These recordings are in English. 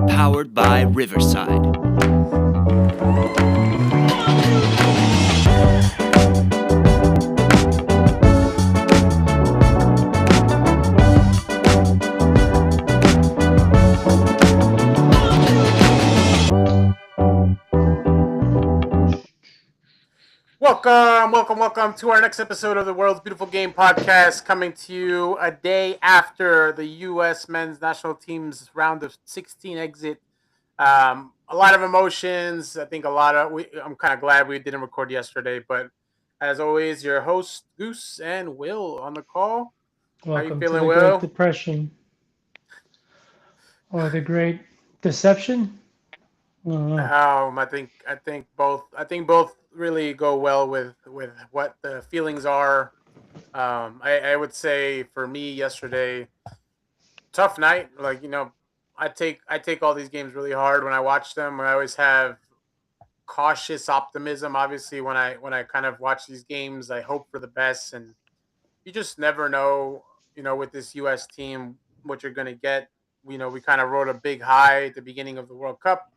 Powered by Riverside. Welcome to our next episode of the World's Beautiful Game podcast, coming to you a day after the U.S. men's national team's round of 16 exit. A lot of emotions. I think I'm kind of glad we didn't record yesterday, but as always, your host Goose and Will on the call. How you Welcome to feeling, the Great Will? Depression or the Great Deception. I don't know. I think both really go well with what the feelings are. I would say for me yesterday, tough night. I take all these games really hard when I watch them. I always have cautious optimism. Obviously, when I kind of watch these games, I hope for the best, and you just never know. With this U.S. team, what you're going to get. We kind of rode a big high at the beginning of the World Cup.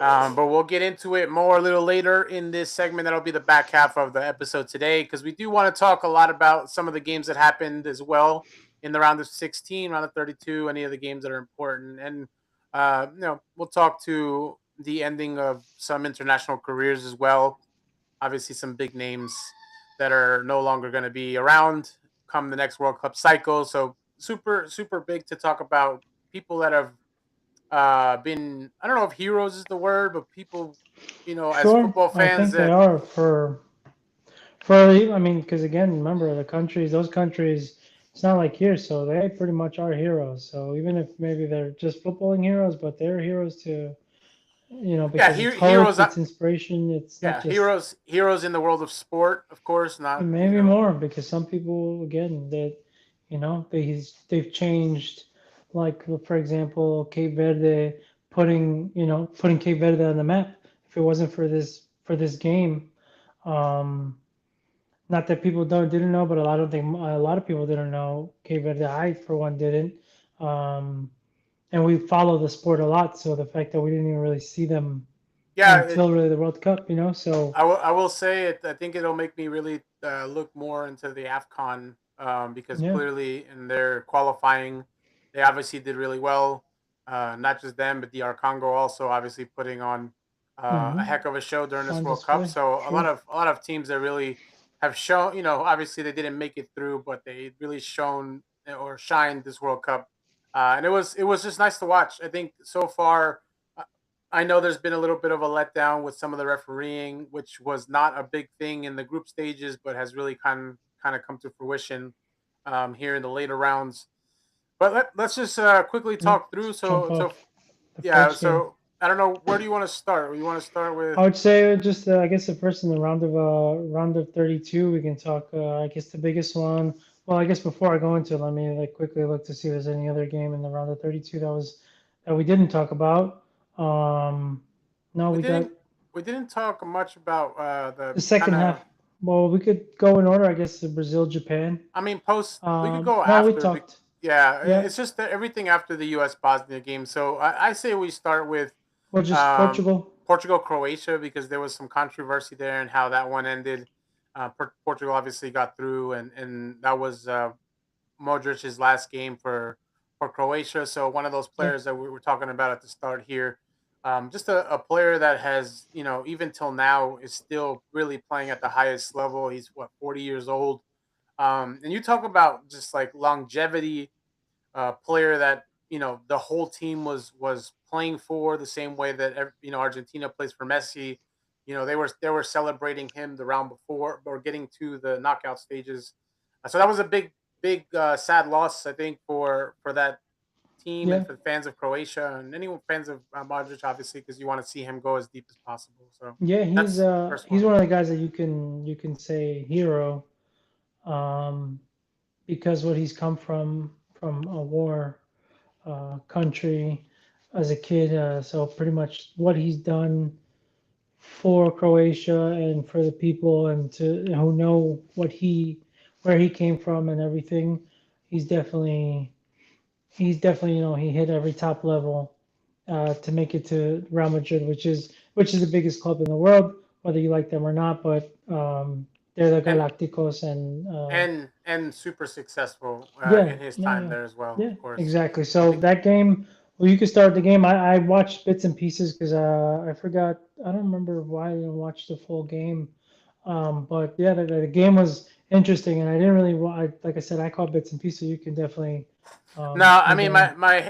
But we'll get into it more a little later in this segment. That'll be the back half of the episode today because we do want to talk a lot about some of the games that happened as well in the round of 16, round of 32, any of the games that are important. And, we'll talk to the ending of some international careers as well. Obviously, some big names that are no longer going to be around come the next World Cup cycle. So, super, super big to talk about people that have been, I don't know if heroes is the word, but people, as Sure, football I fans think they that, are for I mean, because again, remember those countries. It's not like here, so they pretty much are heroes. So even if maybe they're just footballing heroes, but they're heroes to yeah, because it's hope, heroes, it's inspiration. It's not yeah, just heroes in the world of sport, of course, not, maybe more because some people again that they've changed, like for example Cape Verde putting Cape Verde on the map. If it wasn't for this game, um, not that people don't didn't know, but a lot of people didn't know Cape Verde. I for one didn't, um, and we follow the sport a lot. So the fact that we didn't even really see them yeah, until really the World Cup, so I will say it. I think it'll make me really look more into the Afcon because yeah. clearly in their qualifying, they obviously did really well. Not just them, but DR Congo also obviously putting on a Hmm. heck of a show during this On World Cup. display, So a lot true. of a lot of teams that really have shown, obviously they didn't make it through, but they really shown or shined this World Cup, and it was just nice to watch. I think so far. uh, I know there's been a little bit of a letdown with some of the refereeing, which was not a big thing in the group stages, but has really kind of come to fruition here in the later rounds. But let's just quickly talk through. Let's jump So off the yeah, first game. so I don't know, where do you want to start? You want to start with? I would say just I guess the first in the round of 32 we can talk. I guess the biggest one. Well, I guess before I go into it, let me like quickly look to see if there's any other game in the round of 32 that we didn't talk about. Um, no, We we got didn't we didn't talk much about the the kind second of. half. Well, we could go in order. I guess the Brazil Japan. I mean, post we could go No, we after. talked. Yeah, Yeah, it's just that everything after the U.S. Bosnia game. So I say we start with well, just um, Portugal. Portugal Croatia because there was some controversy there and how that one ended. Portugal obviously got through, and that was Modric's last game for Croatia. So one of those Yeah. players that we were talking about at the start here, just a player that has, even till now is still really playing at the highest level. He's what, 40 years old, and you talk about just like longevity, player that the whole team was playing for the same way that Argentina plays for Messi. They were celebrating him the round before or getting to the knockout stages. So that was a big sad loss, I think, for that team and Yeah. for the fans of Croatia and anyone fans of Modric, obviously, because you want to see him go as deep as possible. So Yeah, that's the first he's one. one of the guys that you can say hero, um, because what he's come from a war country as a kid. So pretty much what he's done for Croatia and for the people and to who know where he came from and everything. he's definitely he hit every top level to make it to Real Madrid, which is the biggest club in the world, whether you like them or not. But they're the and Galacticos, and and super successful yeah, in his yeah, time yeah, there as well, yeah, of course. exactly. So Be- that game, well, you could start the game. I watched bits and pieces because I forgot. I don't remember why I didn't watch the full game. But yeah, the game was interesting, and I didn't really. Like I said, I caught bits and pieces. You can definitely No, I dig mean in.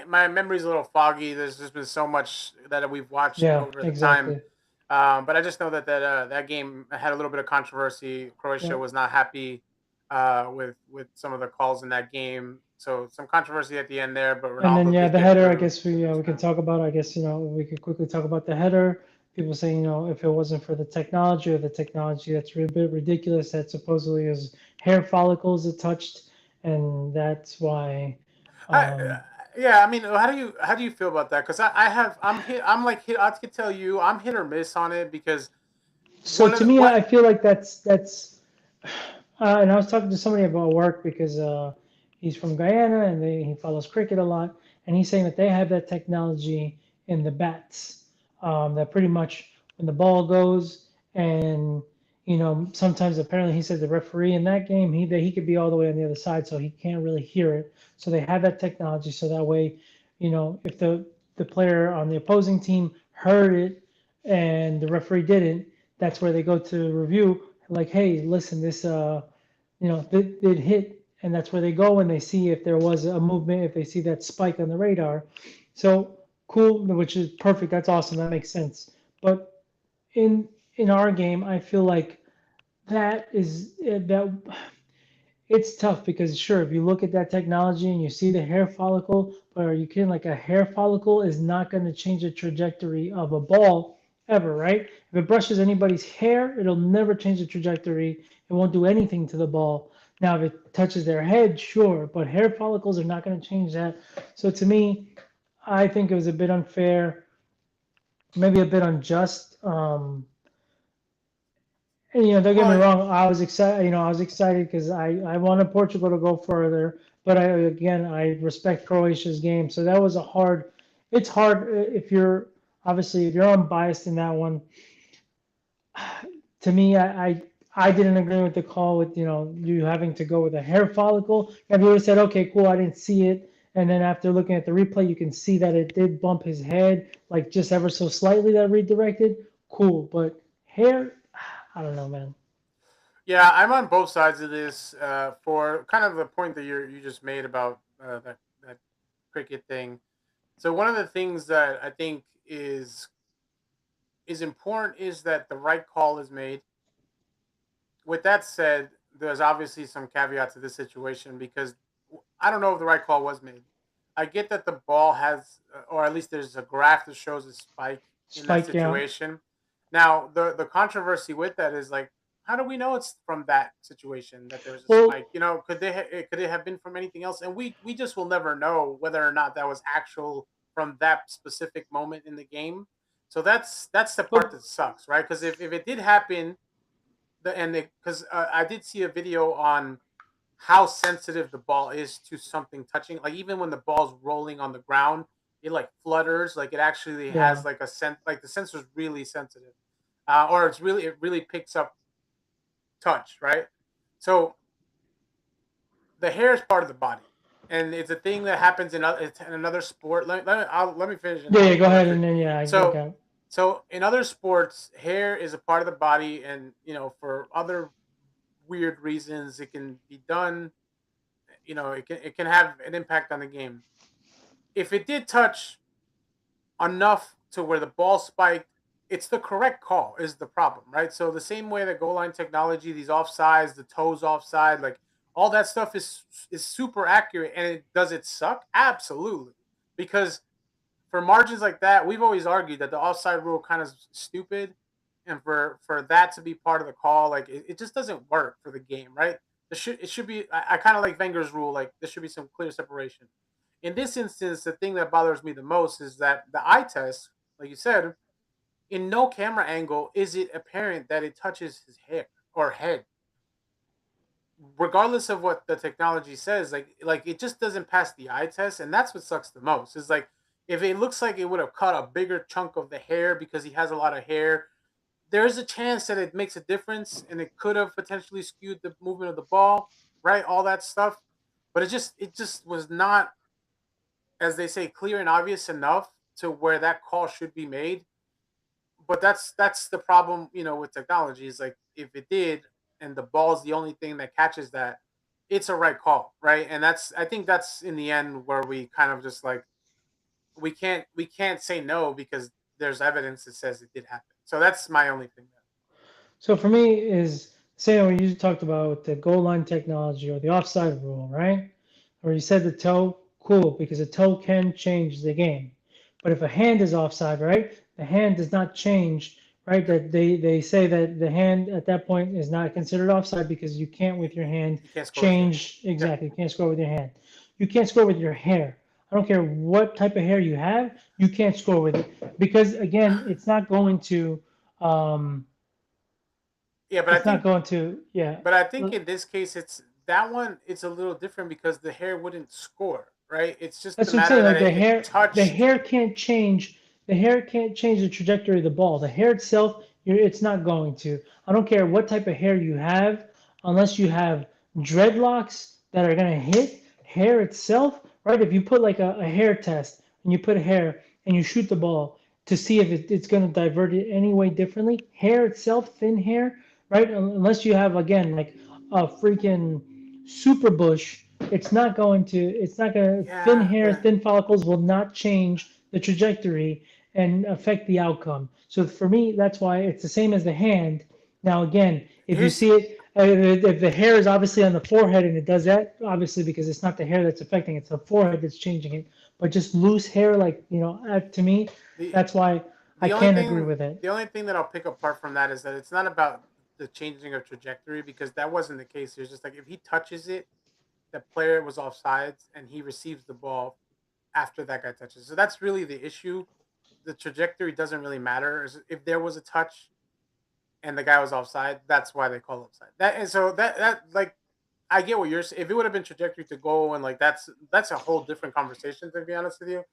my memory's a little foggy. There's just been so much that we've watched Yeah, over the time. exactly. But I just know that game had a little bit of controversy. Croatia Yeah. was not happy with some of the calls in that game, so some controversy at the end there. But And then Ronaldo yeah, did the get header. I through guess to the we next can round. talk about. I guess we could quickly talk about the header. People saying if it wasn't for the technology or the technology that's a bit ridiculous that supposedly is hair follicles it touched, and that's why. I, Um, yeah, I mean, how do you feel about that? Because I'm like hit. I could tell you I'm hit or miss on it because so one of to the, me, what I feel like that's. And I was talking to somebody about work because he's from Guyana and he follows cricket a lot, and he's saying that they have that technology in the bats that pretty much when the ball goes and sometimes apparently he said the referee in that game he could be all the way on the other side so he can't really hear it. So they have that technology so that way, if the player on the opposing team heard it and the referee didn't, that's where they go to review like, hey, listen, this it hit, and that's where they go and they see if there was a movement, if they see that spike on the radar. So cool, which is perfect. That's awesome. That makes sense. But in our game, I feel like that it's tough because sure, if you look at that technology and you see the hair follicle, but are you kidding? Like a hair follicle is not going to change the trajectory of a ball ever, right? If it brushes anybody's hair, it'll never change the trajectory. It won't do anything to the ball. Now, if it touches their head, sure, but hair follicles are not going to change that. So to me, I think it was a bit unfair, maybe a bit unjust. And, don't get me well, wrong. I was excited. I was excited because I wanted Portugal to go further. But I respect Croatia's game. So that was a hard. It's hard if you're obviously if you're unbiased in that one. To me, I didn't agree with the call with you having to go with a hair follicle. If you would have said, okay, cool, I didn't see it, and then after looking at the replay, you can see that it did bump his head like just ever so slightly that redirected. Cool, but hair, I don't know, man. yeah, I'm on both sides of this for kind of the point that you just made about that cricket thing. So one of the things that I think is important is that the right call is made. With that said, there's obviously some caveat to this situation because I don't know if the right call was made. I get that the ball has, or at least there's a graph that shows a spike in that Spike, yeah. situation. Now, the controversy with that is like, how do we know it's from that situation that there's a spike? Well, Could it have been from anything else? And we just will never know whether or not that was actual from that specific moment in the game. So that's the part but that sucks, right? Because if it did happen because I did see a video on how sensitive the ball is to something touching. Like even when the ball's rolling on the ground, it like flutters. Like it actually yeah. has like a sense. Like the sensor's really sensitive, or it really picks up touch, right? So the hair is part of the body, and it's a thing that happens it's in another sport. Let me finish, and Yeah, yeah, go I'll ahead let you. and then yeah, I So got it. so in other sports, hair is a part of the body, and for other weird reasons, it can be done. It can have an impact on the game. If it did touch enough to where the ball spiked, it's the correct call is the problem, right? So the same way that goal line technology, these offsides, the toes offside, like all that stuff is super accurate. And does it suck? Absolutely, because for margins like that, we've always argued that the offside rule kind of stupid, and for that to be part of the call, like it just doesn't work for the game, right? It should be. I kind of like Wenger's rule, like there should be some clear separation. In this instance, the thing that bothers me the most is that the eye test, like you said, in no camera angle is it apparent that it touches his hair or head. regardless of what the technology says, like it just doesn't pass the eye test, and that's what sucks the most. Is like if it looks like it would have cut a bigger chunk of the hair because he has a lot of hair, there's a chance that it makes a difference, and it could have potentially skewed the movement of the ball, right? All that stuff, but it just was not, as they say, clear and obvious enough to where that call should be made. But that's the problem, with technology, is like if it did and the ball's the only thing that catches that, it's a right call, right? And I think that's in the end where we kind of just like we can't say no because there's evidence that says it did happen. So that's my only thing there. So for me is say when you talked about the goal line technology or the offside rule, right? Or you said the toe, cool, because a toe can change the game. But if a hand is offside, right, the hand does not change, right? That they say that the hand at that point is not considered offside because you can't with your hand You can't score with your hand. change Yep. exactly. You can't score with your hand. You can't score with your hair. I don't care what type of hair you have, you can't score with it because again, um, Yeah, but I it's not think going to, yeah. but I think in this case it's that one, it's a little different because the hair wouldn't score, right? It's just the That's what I'm matter saying. that Like it the touched. hair can't change. The hair can't change the trajectory of the ball. The hair itself, it's not going to. I don't care what type of hair you have, unless you have dreadlocks that are gonna hit hair itself, right? If you put like a hair test and you put hair and you shoot the ball to see if it's gonna divert it any way differently, hair itself, thin hair, right? Unless you have again like a freaking super bush, it's not going to, thin Yeah, hair, but thin follicles will not change the trajectory and affect the outcome. So for me, that's why it's the same as the hand. Now, again, if you here's see it, if the hair is obviously on the forehead and it does that, obviously because it's not the hair that's affecting it, it's the forehead that's changing it. But just loose hair, like, to me, the that's why I the only can't agree thing with it. the only thing that I'll pick apart from that is that it's not about the changing of trajectory, because that wasn't the case. It's just like if he touches it, the player was offsides and he receives the ball after that guy touches. So that's really the issue. The trajectory doesn't really matter. If there was a touch and the guy was offside, that's why they call offside. That and so that like I get what you're saying. If it would have been trajectory to goal and like that's a whole different conversation, to be honest with you.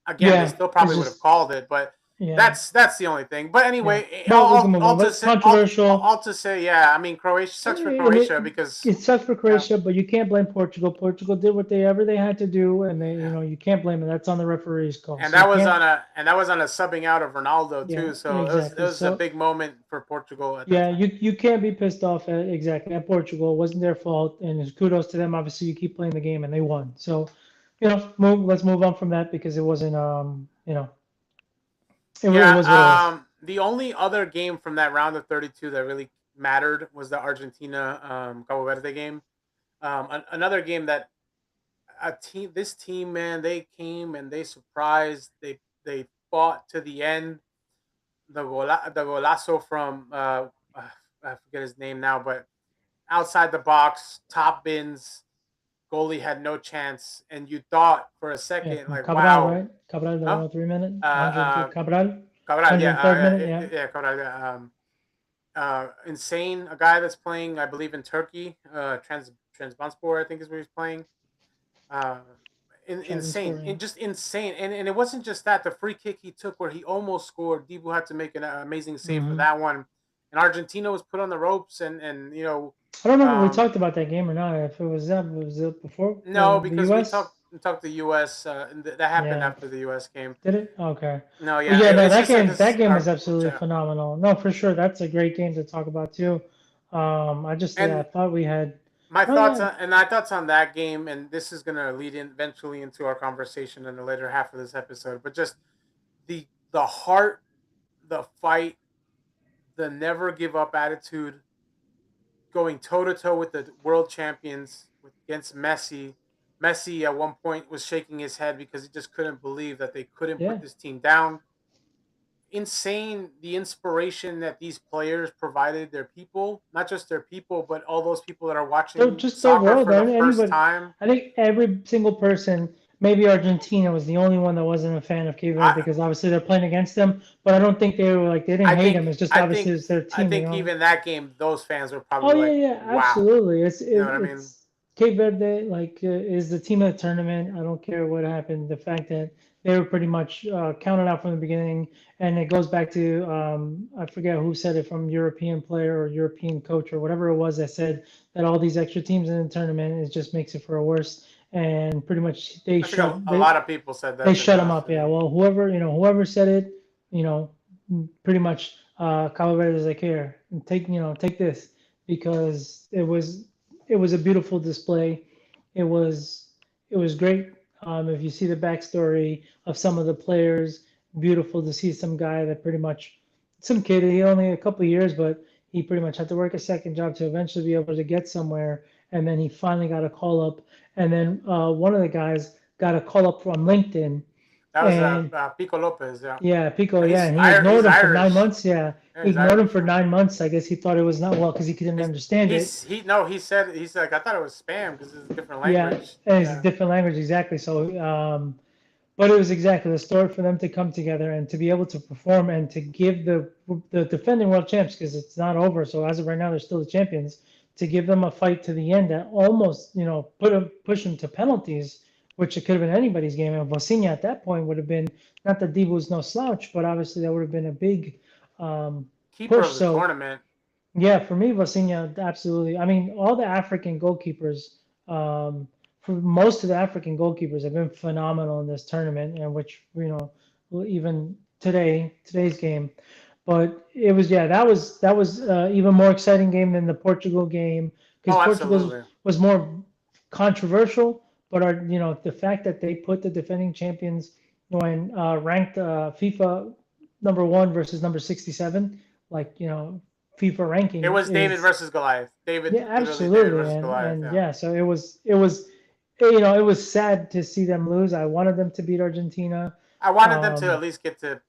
Again, they Yeah, still it's probably would have just, called it, but yeah, that's the only thing. But yeah. anyway, But we can move all on. to But say all, controversial. all to say, yeah. I mean, Croatia sucks for And Croatia because it sucks for yeah, Croatia, but you can't blame Portugal. Portugal did whatever they had to do, and yeah. you can't blame it. That's on the referee's call. And So you that was can't. on a subbing out of Ronaldo Yeah, too. So it exactly. was a So big moment for Portugal at that yeah, time. you can't be pissed off at exactly at Portugal. It wasn't their fault, and it's kudos to them. Obviously, you keep playing the game, and they won. So let's move on from that because it wasn't it Yeah. was what it was. The only other game from that round of 32 that really mattered was the Argentina Cabo Verde game. Another game that this team, man, they came and they surprised. They fought to the end. The golazo from I forget his name now, but outside the box, top bins, goalie had no chance, and you thought for a Yeah, second from like, Cabral, wow, right? Cabral, the huh? 103 minute, Uh, 103 uh, Cabral, Cabral, yeah, 103rd minute. Yeah, yeah, Cabral, yeah. Insane, a guy that's playing, I believe, in Turkey, Transbonspor, I think is where he's playing. Uh, insane, Trabzonspor. Yeah. just insane, and it wasn't just that. The free kick he took where he almost scored, Dibu had to make an amazing save for hmm that one, and Argentina was put on the ropes, and I don't know if we um, talked about that game or not. If it was that, was it before no, the because we U.S.? talked the U.S. And that happened Yeah, after the U.S. game. did it? Okay. No, But yeah, yeah, no, it's just like that this game was our group absolutely chat. phenomenal. No, for sure, that's a great game to talk about too. I And thought we had. my Oh thoughts yeah, on and my thoughts on that game, and this is gonna lead in eventually into our conversation in the later half of this episode. But just the heart, the fight, the never give up attitude, going toe to toe with the world champions against Messi. Messi at one point was shaking his head because he just couldn't believe that they couldn't put yeah. this team down. Insane, the inspiration that these players provided their people, not just their people, but all those people that are So watching just soccer overall, for the though, first anybody, time. I think every single person maybe Argentina was the only one that wasn't a fan of Cape Verde I because obviously they're playing against them. But I don't think they were like they didn't I hate them. think It's just I obviously think it's their I team. think even that game, those fans were Oh probably yeah, like, yeah, "Wow," absolutely. you know what I mean? It's Cape Verde like is the team of the tournament. I don't care what happened. The fact that they were pretty much counted out from the beginning, and it goes back to I forget who said it from European player or European coach or whatever it was that said that all these extra teams in the tournament it just makes it for a worse. And pretty much I think a lot of people said they that, to be shut them honest up. with Yeah. you. Well, whoever said it, you know, pretty much Cabo Verde is like here, take this because it was a beautiful display. It was it was great. If you see the backstory of some of the players, beautiful to see some guy that pretty much some kid. He only a couple of years, but he pretty much had to work a second job to eventually be able to get somewhere. And then he finally got a call up. And then one of the guys got a call up from LinkedIn, That was and Pico Lopez, yeah. yeah, Pico, And yeah, he's and he ignored He's him for 9 months. Irish. Yeah, Yeah, he he's ignored him Irish. for 9 months. I guess he thought it was not well because he couldn't understand it. He no, he said he's like, I thought it was spam because it's a different Yeah, language. and it's a Yeah. different language exactly. So, but it was exactly the story for them to come together and to be able to perform and to give the defending world champs because it's not over. So as of right now, they're still the champions. To give them a fight to the end that almost push them to penalties, which it could have been anybody's game. And Vosinha at that point would have been not that Dibu's no slouch, but obviously that would have been a big um, Keeper push. of the So tournament. yeah, for me, Vosinha, absolutely. I mean, all the African goalkeepers, for most of the African goalkeepers have been phenomenal in this tournament, and which, even today's game. But it was, yeah, that was even more exciting game than the Portugal game because Oh, Portugal absolutely. was more controversial. But the fact that they put the defending champions when ranked FIFA number one versus number 67, like FIFA It ranking was David is versus Goliath. yeah, Literally David absolutely, versus and Goliath. and Yeah. yeah, so it was sad to see them lose. I wanted them to beat Argentina. I wanted them to Um, at least get to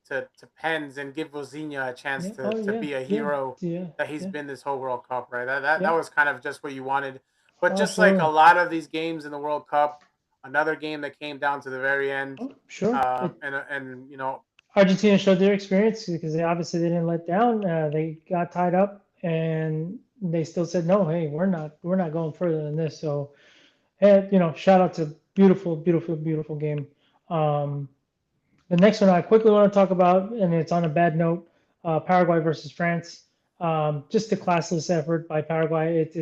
pens and give Vozinha a chance yeah, oh to yeah, be a yeah, hero yeah, that he's yeah, been this whole World Cup, right? That yeah, was kind of just what you wanted. But oh, just like a absolutely. lot of these games in the World Cup, another game that came down to the very end, Oh, sure. and Argentina showed their experience because they didn't let down. They got tied up and they still said no. Hey, we're not going further than this. So, hey, shout out to beautiful, beautiful, beautiful game. Um, The next one I quickly want to talk about, and it's on a bad note, Paraguay versus France. Just a classless effort by Paraguay. It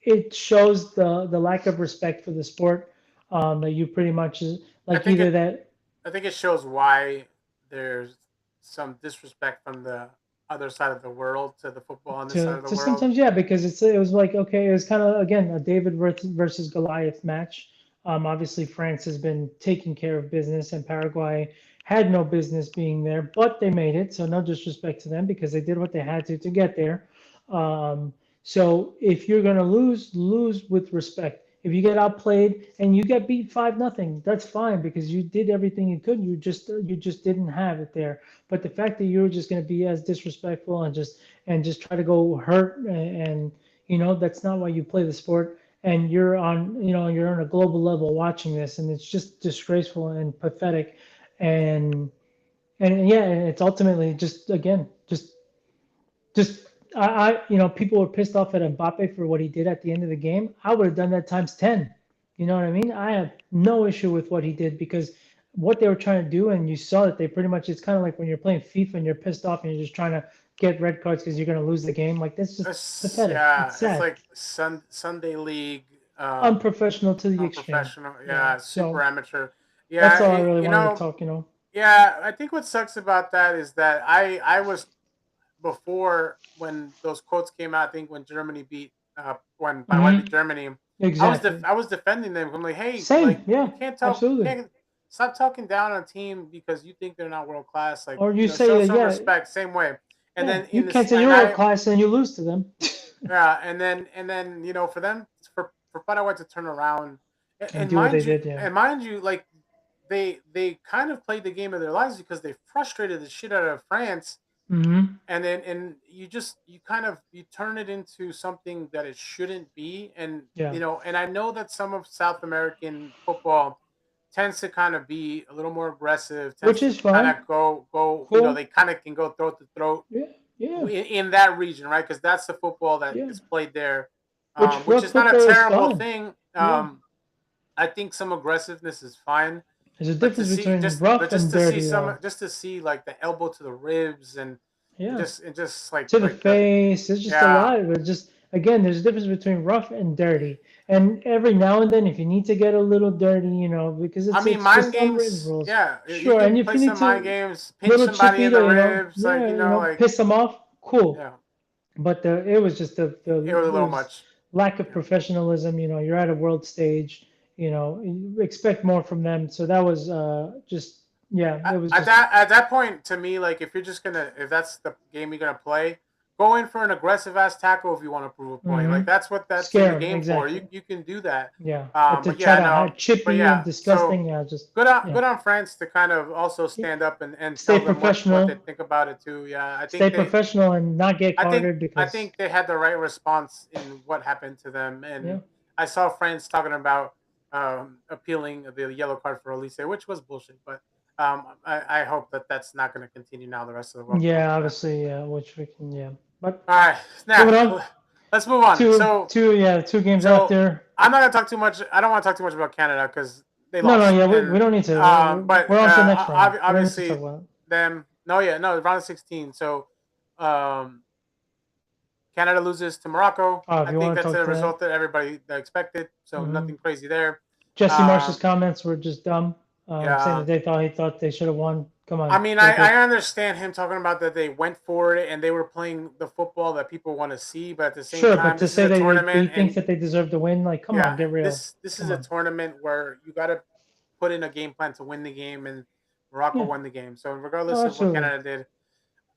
it shows the lack of respect for the sport. That you pretty much I like think either it that I think it shows why there's some disrespect from the other side of the world to the football on this side of the to world. sometimes, yeah, because it was like okay, it was kind of again a David versus Goliath match. Obviously France has been taking care of business and Paraguay had no business being there, but they made it. So no disrespect to them because they did what they had to get there. Um, so if you're gonna lose, lose with respect. If you get outplayed and you get beat 5-0, that's fine because you did everything you could. You just didn't have it there. But the fact that you were just going to be as disrespectful and just try to go hurt and that's not why you play the sport. And you're on a global level watching this, and it's just disgraceful and pathetic. And yeah, and it's ultimately just again just people were pissed off at Mbappe for what he did at the end of the game. I would have done that times 10. You know what I mean? I have no issue with what he did because what they were trying to do, and you saw that they pretty much, it's kind of like when you're playing FIFA and you're pissed off and you're just trying to get red cards because you're going to lose the game. Like, that's just pathetic. It's It's sad. like Sunday League, Unprofessional to the extreme. unprofessional. Yeah. Yeah, super So amateur. that's Yeah, all I really wanted to talk, yeah. I think what sucks about that is that I was before when those quotes came out. I think when Germany beat when Paraguay beat Hmm. Germany, Exactly. I was defending them. I'm like, hey, Same. like Yeah. you Absolutely. can't stop talking down on a team because you think they're not world class. Like, Or you say show that, some yeah, respect. Same way. And yeah. then You in can't this, say you're world class and you lose to them. yeah, and then for them for Paraguay to turn around, And do what they did, yeah. and mind you, like they kind of played the game of their lives because they frustrated the shit out of France Hmm. and you kind of you turn it into something that it shouldn't be. And Yeah, and I know that some of South American football tends to kind of be a little more aggressive, which tends to is kind fine. of go, Cool. they kind of can go throat to throat Yeah, yeah, in that region, right? Because that's the football that yeah. is played there, Which which rough is not a football is terrible fine. thing. Yeah. I think some aggressiveness is fine, There's a but to difference see between but rough just and to see dirty, some, though. just to see like the elbow to the ribs, Yeah. and just like To the the face. There's just a yeah. lot of it. Just again, there's a difference between rough and dirty. And every now and then, if you need to get a little dirty, because I mean, it's mind just unwritten games. rules. Yeah, you Sure. can And if play you need some mind to games, pinch little somebody in the chipito, ribs, like yeah, like piss them off, cool. yeah, But it was just it was a it little was much. lack of Yeah. professionalism. You're at a world stage. You expect more from them. So that was just yeah, it was just At that point, to me, like if you're just gonna, if that's the game you're gonna play, go in for an aggressive ass tackle if you want to prove a point. Like hmm that's what that's in the scare them game for. You exactly. you can do that. Yeah, but to But try yeah, to no, chip but you and yeah. So disgusting, yeah, just yeah. good on France to kind of also Yeah. stand up and Stay tell them what they professional, think about it too. Yeah, stay professional, and not get I think carded I because think they had the right response in what happened to them, yeah, and I saw friends talking about appealing the yellow card for Elise, which was bullshit. But I hope that that's not going to continue now the rest of the World Cup. yeah, But obviously, yeah, which we can, yeah. But all right, moving now on, let's move on. two games So after. I'm not going to talk too much. I don't want to talk too much about Canada because they No, no, lost, yeah, we and don't need to. but We're on to the next round. We don't need to talk obviously about it. them. No, yeah, no, round of 16. So um, Canada loses to Morocco. If I you think want to that's talk a to that, result that everybody expected. So hmm nothing crazy there. Jesse Marsh's Um, comments were just dumb, saying yeah. that he thought they should have won. Come I on, mean, they I understand him talking about that they went for it and they were playing the football that people want to see, but at the same sure, but time, to this is say a that he tournament, thinks and that they deserve to win, like, come on, yeah, get real. this is Come a on, tournament where you got to put in a game plan to win the game, and Morocco yeah, won the game. So oh, regardless of what absolutely. Canada did,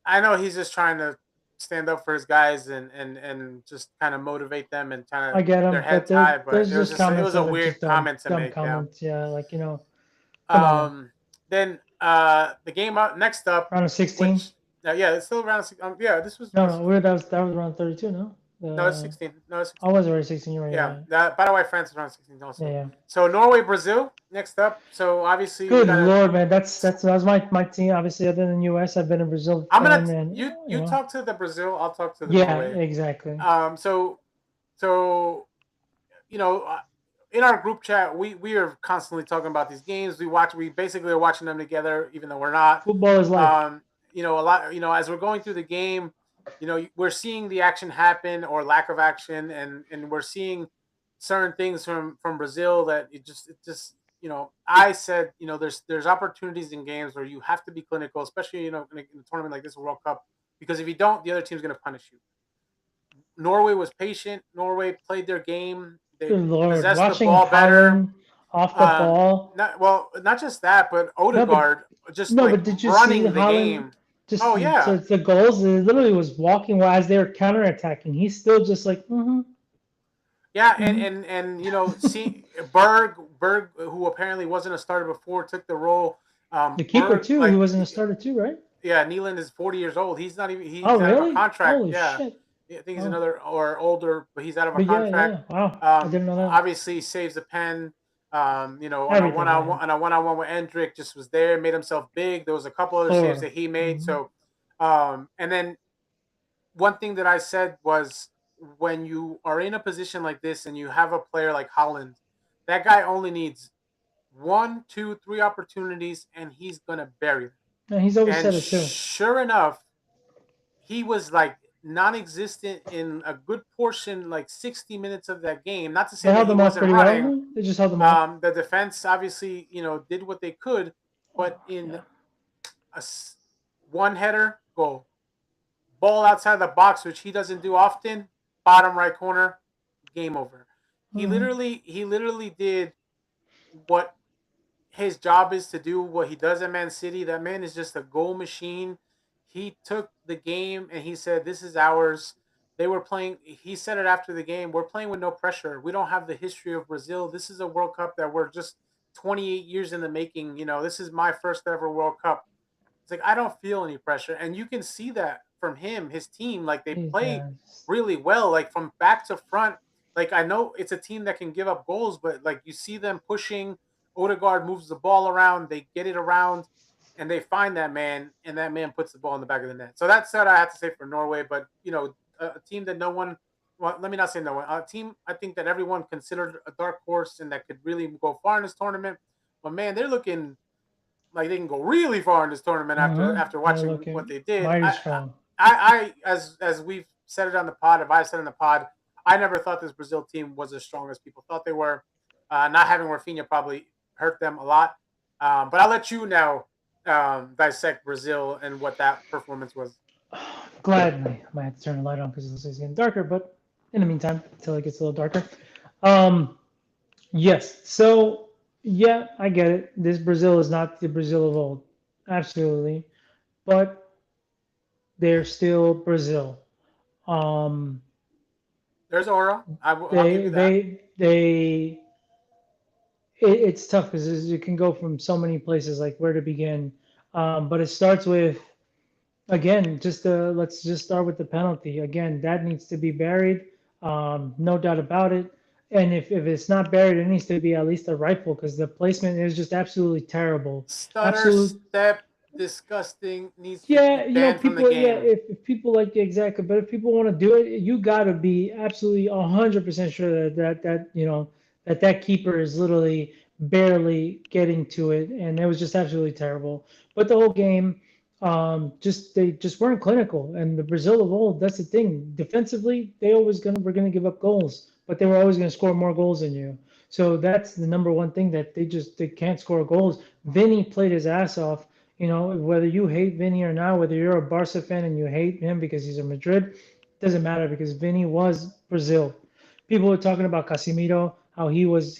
I know he's just trying to stand up for his guys and just kind of motivate them and kind of I get keep their them, but heads high. But there's just it comments was a that are weird just dumb, comment to dumb make. Yeah. comments. Yeah, like come on now. Then the game up next up, Round of 16. which yeah, it's still around. Yeah, this was No, around no, 16. that was round 32. No, No, it's 16. No, it's I 16. was already 16. You're right. Yeah. Yeah, That, by the way, France is around 16 yeah, also. yeah. So Norway, Brazil next up. So obviously we Good got to. lord, man, that was my team. Obviously, other than US, I've been a Brazil I'm gonna fan, and you talk to the Brazil. I'll talk to the yeah, Norway. exactly. So so you know, in our group chat, we are constantly talking about these games. We basically are watching them together, even though we're not. Football is life. A lot. As we're going through the game, we're seeing the action happen or lack of action, and we're seeing certain things from Brazil that it just. I said, there's opportunities in games where you have to be clinical, especially in a tournament like this, World Cup, because if you don't, the other team's going to punish you. Norway was patient. Norway played their game. They Good lord, possessed the watching ball better. Holland off the ball. Not just that, but No, but Odegaard just no, like but did you see running the Holland? game. Just Oh yeah, the goals. He literally was walking while as they were counterattacking. He's still just like, yeah, and mm-hmm. see Berg, who apparently wasn't a starter before, took the role. The keeper Berg, too. He like, wasn't a starter too, right? yeah, Nealand is 40 years old. Oh, He's out of a really? contract. Holy Yeah, shit! I think he's Oh, another or older, but he's out of a but yeah, contract. yeah. Wow, I didn't know that. Obviously saves the pen. On a Everything, man. one on one with Endrick, just was there, made himself big. There was a couple other saves Thor. that he made. Hmm. So, and then one thing that I said was when you are in a position like this and you have a player like Holland, that guy only needs one, two, three opportunities, and he's gonna bury them. And he's always And said it too. sure enough, he was like non-existent in a good portion, like 60 minutes of that game. Not to say They that held he them off wasn't pretty running. well. They just held them off. The defense obviously, did what they could, but in Yeah. a one header goal, ball outside the box, which he doesn't do often, bottom right corner, game over. Hmm. He literally did what his job is to do, what he does at Man City. That man is just a goal machine. He took the game and he said, "This is ours." They were playing. He said it after the game. We're playing with no pressure. We don't have the history of Brazil. This is a World Cup that we're just 28 years in the making. This is my first ever World Cup. It's like I don't feel any pressure, and you can see that from him, his team. Like they play Yeah. really well, like from back to front. Like I know it's a team that can give up goals, but like you see them pushing. Odegaard moves the ball around, they get it around, and they find that man, and that man puts the ball in the back of the net. So that's what I have to say for Norway. But a team that no one, well, let me not say no one, a team I think that everyone considered a dark horse and that could really go far in this tournament. But man, they're looking like they can go really far in this tournament after They're watching what looking they did. mighty strong. As we've said it on the pod, if I said in the pod, I never thought this Brazil team was as strong as people thought they were. Not having Rafinha probably hurt them a lot. But I'll let you now dissect Brazil and what that performance was. Gladly, I might have to turn the light on because this is getting darker. But in the meantime, until it gets a little darker, yes. So yeah, I get it. This Brazil is not the Brazil of old, absolutely, but they're still Brazil. Um, There's Oro. I'll give they you that. they it's tough because it can go from so many places, like where to begin. But it starts with, again, let's just start with the penalty. Again, that needs to be buried, no doubt about it. And if it's not buried, it needs to be at least a rifle because the placement is just absolutely terrible. Stutter, Absolute. step, disgusting, needs to be Yeah, banned from the people. Yeah, game. if people like exactly, but if people want to do it, you got to be absolutely 100% sure that keeper is literally barely getting to it, and it was just absolutely terrible. But the whole game, they just weren't clinical. And the Brazil of old, that's the thing. Defensively, they always were gonna give up goals, but they were always gonna score more goals than you. So that's the number one thing, that they can't score goals. Vinny played his ass off. Whether you hate Vinny or not, whether you're a Barca fan and you hate him because he's a Madrid, doesn't matter because Vinny was Brazil. People were talking about Casemiro, how he was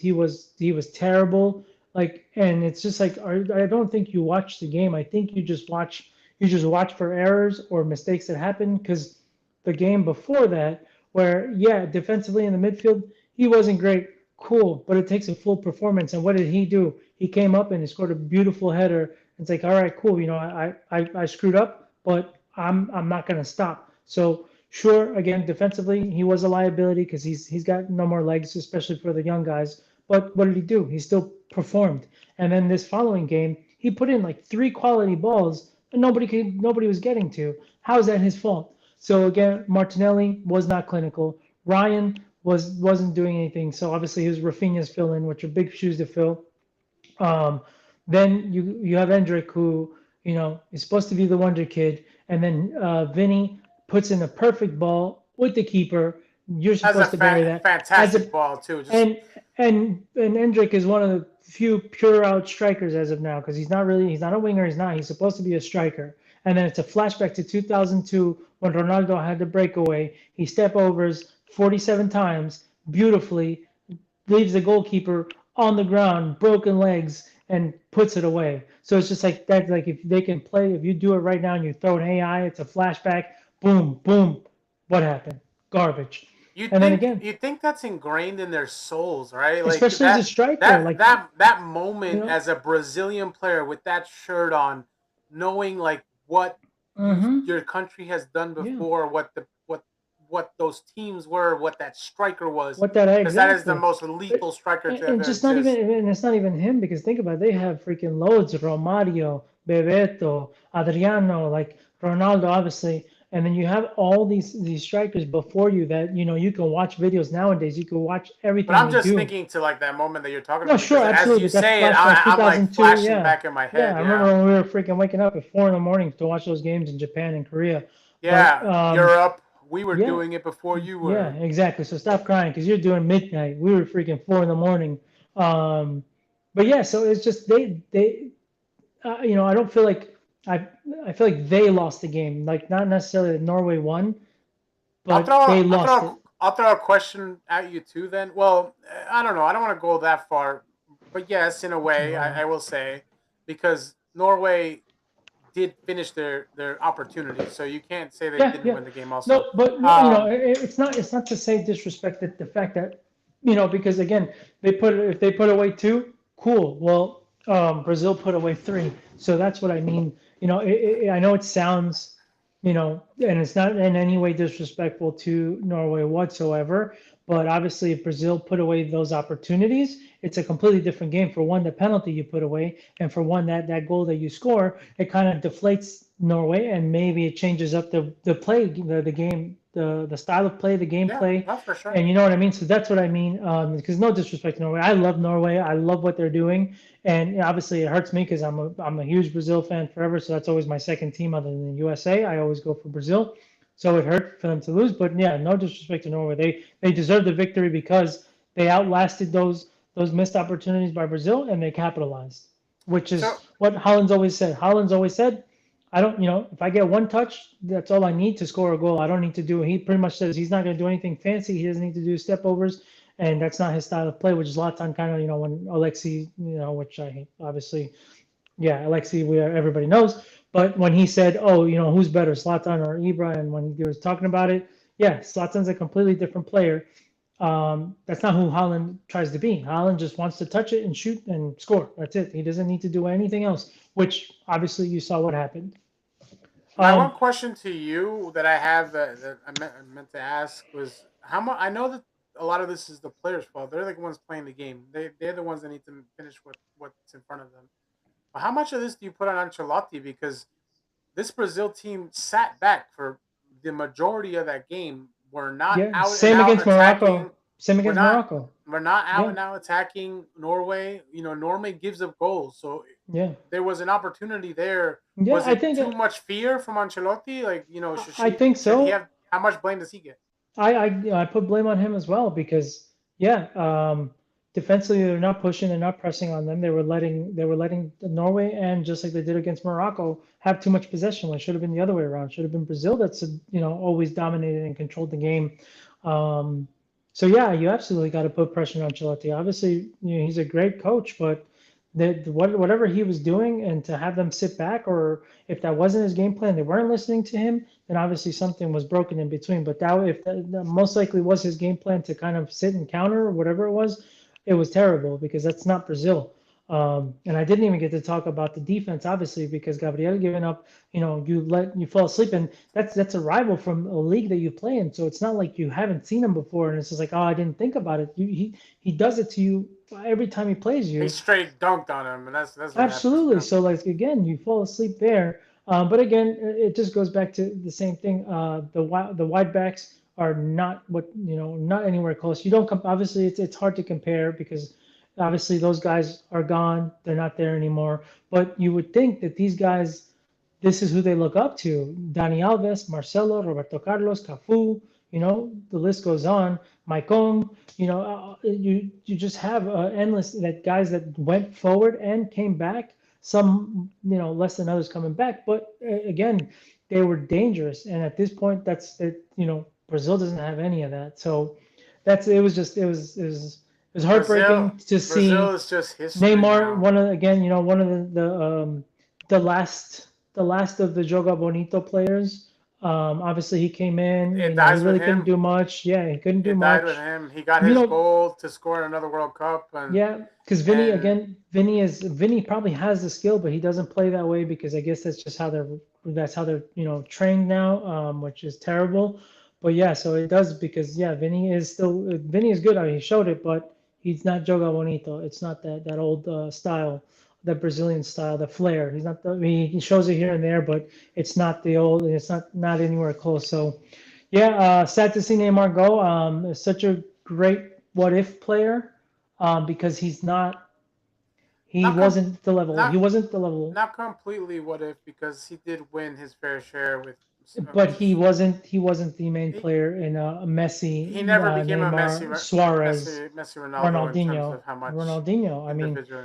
terrible. Like, and it's just like, I don't think you watch the game. I think you just watch for errors or mistakes that happen, because the game before that, where yeah, defensively in the midfield, he wasn't great. Cool, but it takes a full performance. And what did he do? He came up and he scored a beautiful header. It's like, all right, cool. I screwed up, but I'm not gonna stop. So sure, again, defensively, he was a liability because he's got no more legs, especially for the young guys. But what did he do? He still performed. And then this following game, he put in like three quality balls and nobody was getting to. How is that his fault? So again, Martinelli was not clinical. Ryan wasn't doing anything. So obviously he was Rafinha's fill in, which are big shoes to fill. Um, then you have Endrick, who is supposed to be the wonder kid, and then Vinny puts in a perfect ball with the keeper. You're That's a supposed to bury that. As fantastic a ball too. Just and Endrick is one of the few pure out strikers as of now, because he's not a winger. He's supposed to be a striker. And then it's a flashback to 2002 when Ronaldo had the breakaway. He step overs 47 times beautifully, leaves the goalkeeper on the ground, broken legs, and puts it away. So it's just like that. Like, if they can play, if you do it right now and you throw an AI, it's a flashback. Boom, boom. What happened? Garbage. And then again, you think that's ingrained in their souls, right? Like especially as a striker, like, that moment you know. as a Brazilian player with that shirt on, knowing like what Mm-hmm. your country has done Yeah. before, what those teams were, what that striker was, What that because that is the exactly. most lethal striker to And ever just not exist. even, and it's not even him, because think about it, they have freaking loads: Romario, Bebeto, Adriano, like Ronaldo, obviously, and then you have all these strikers before you that you can watch videos nowadays. You can watch But everything I'm they just do. thinking to like that moment that you're talking No, about, sure, because as you absolutely. That's say it, flashback I'm like 2002. flashing Yeah, back in my yeah. head. I Yeah, remember when we were freaking waking up at 4 in the morning to watch those games in Japan and Korea. But yeah. Europe, we were yeah, doing it before you yeah, were. exactly. So stop crying because you're doing midnight. We were freaking 4 in the morning. Um, but yeah, so it's just I don't feel like I I feel like they lost the game. Like, not necessarily that Norway won, but they lost it. I'll throw a question at you too. Then, well, I don't know. I don't want to go that far, but yes, in a way, Wow. I will say, because Norway did finish their opportunity, so you can't say they Yeah, didn't yeah. win the game. Also, No, but um, it's not to say disrespect the fact that, because again, if they put away two, cool. Well, Brazil put away three, so that's what I mean. I know it sounds, and it's not in any way disrespectful to Norway whatsoever. But obviously, if Brazil put away those opportunities, it's a completely different game. For one, the penalty you put away, and for one, that goal that you score, it kind of deflates Norway, and maybe it changes up the play, the game, the style of play, the Yeah, gameplay, that's for sure. and you know what I mean. So that's what I mean. Because no disrespect to Norway, I love Norway. I love what they're doing, and obviously it hurts me because I'm a huge Brazil fan forever. So that's always my second team other than the USA. I always go for Brazil. So it hurt for them to lose, but yeah, no disrespect to Norway. They deserve the victory because they outlasted those missed opportunities by Brazil and they capitalized, which So is what Holland's always said. Holland's always said, I don't, if I get one touch, that's all I need to score a goal. I don't need to do. He pretty much says he's not going to do anything fancy. He doesn't need to do step overs, and that's not his style of play. Which is Zlatan kind of, when Alexi, which I hate, obviously, yeah, Alexi, everybody knows. But when he said, "Oh, who's better, Zlatan or Ibra?" and when he was talking about it, yeah, Zlatan's a completely different player. That's not who Holland tries to be. Holland just wants to touch it and shoot and score. That's it. He doesn't need to do anything else. Which obviously you saw what happened. my one question to you that I have that I meant to ask was how much. I know that a lot of this is the players' fault. They're the ones playing the game. They're the ones that need to finish with what's in front of them. But how much of this do you put on Ancelotti? Because this Brazil team sat back for the majority of that game. We're not Yeah, out and same out against attacking. Morocco. Same We're against not Morocco. we're not out Yeah, and out attacking Norway. Norway gives up goals, so yeah, there was an opportunity there. yeah. Was it too much fear from Ancelotti? Like, I think should he so. have how much blame does he get? I put blame on him as well because yeah, defensively they're not pushing, they're not pressing on them. They were letting Norway and just like they did against Morocco have too much possession. It should have been the other way around. It should have been Brazil that's always dominated and controlled the game. Um, so yeah, you absolutely got to put pressure on Ancelotti. Obviously, he's a great coach, but whatever he was doing, and to have them sit back, or if that wasn't his game plan, they weren't listening to him, then obviously something was broken in between. But if that most likely was his game plan to kind of sit and counter or whatever it was terrible because that's not Brazil. And I didn't even get to talk about the defense, obviously, because Gabriel giving up, you fall asleep, and that's a rival from a league that you play in. So it's not like you haven't seen him before, and it's just like, oh, I didn't think about it. He does it to you every time he plays He you. straight dunked on him, and that's what happens. Absolutely. Yeah. So like again, you fall asleep there. But again, it just goes back to the same thing. The wide backs are not not anywhere close. You don't obviously it's hard to compare because obviously those guys are gone. They're not there anymore. But you would think that these guys, this is who they look up to. Dani Alves, Marcelo, Roberto Carlos, Cafu. The list goes on. Maicon. You just have endless that guys that went forward and came back. Some less than others coming back, but again, they were dangerous. And at this point, that's it. Brazil doesn't have any of that. So it was Brazil, heartbreaking to Brazil see is just history Neymar. now. One of the last of the Joga Bonito players. Obviously, he came in. It He dies with really couldn't him. do much. Yeah, he couldn't do It died with much. him. He got You his know, goal to score another World Cup, yeah, because and Vinny probably has the skill, but he doesn't play that way because I guess that's how they're trained now, which is terrible. But yeah, so it does because yeah, Vinny is good. I mean, he showed it, but he's not Joga Bonito. It's not that old style, that Brazilian style, the flair. He's not. I mean, he shows it here and there, but it's not the old. It's not anywhere close. So yeah, sad to see Neymar go. Such a great what if player, because he not com- wasn't the level. He not wasn't the level, not completely what if because he did win his fair share with. but he wasn't the main He, player in he Messi, never became a Neymar, Suarez, Messi Ronaldo in terms Ronaldinho, of how much Ronaldinho. I mean, individual.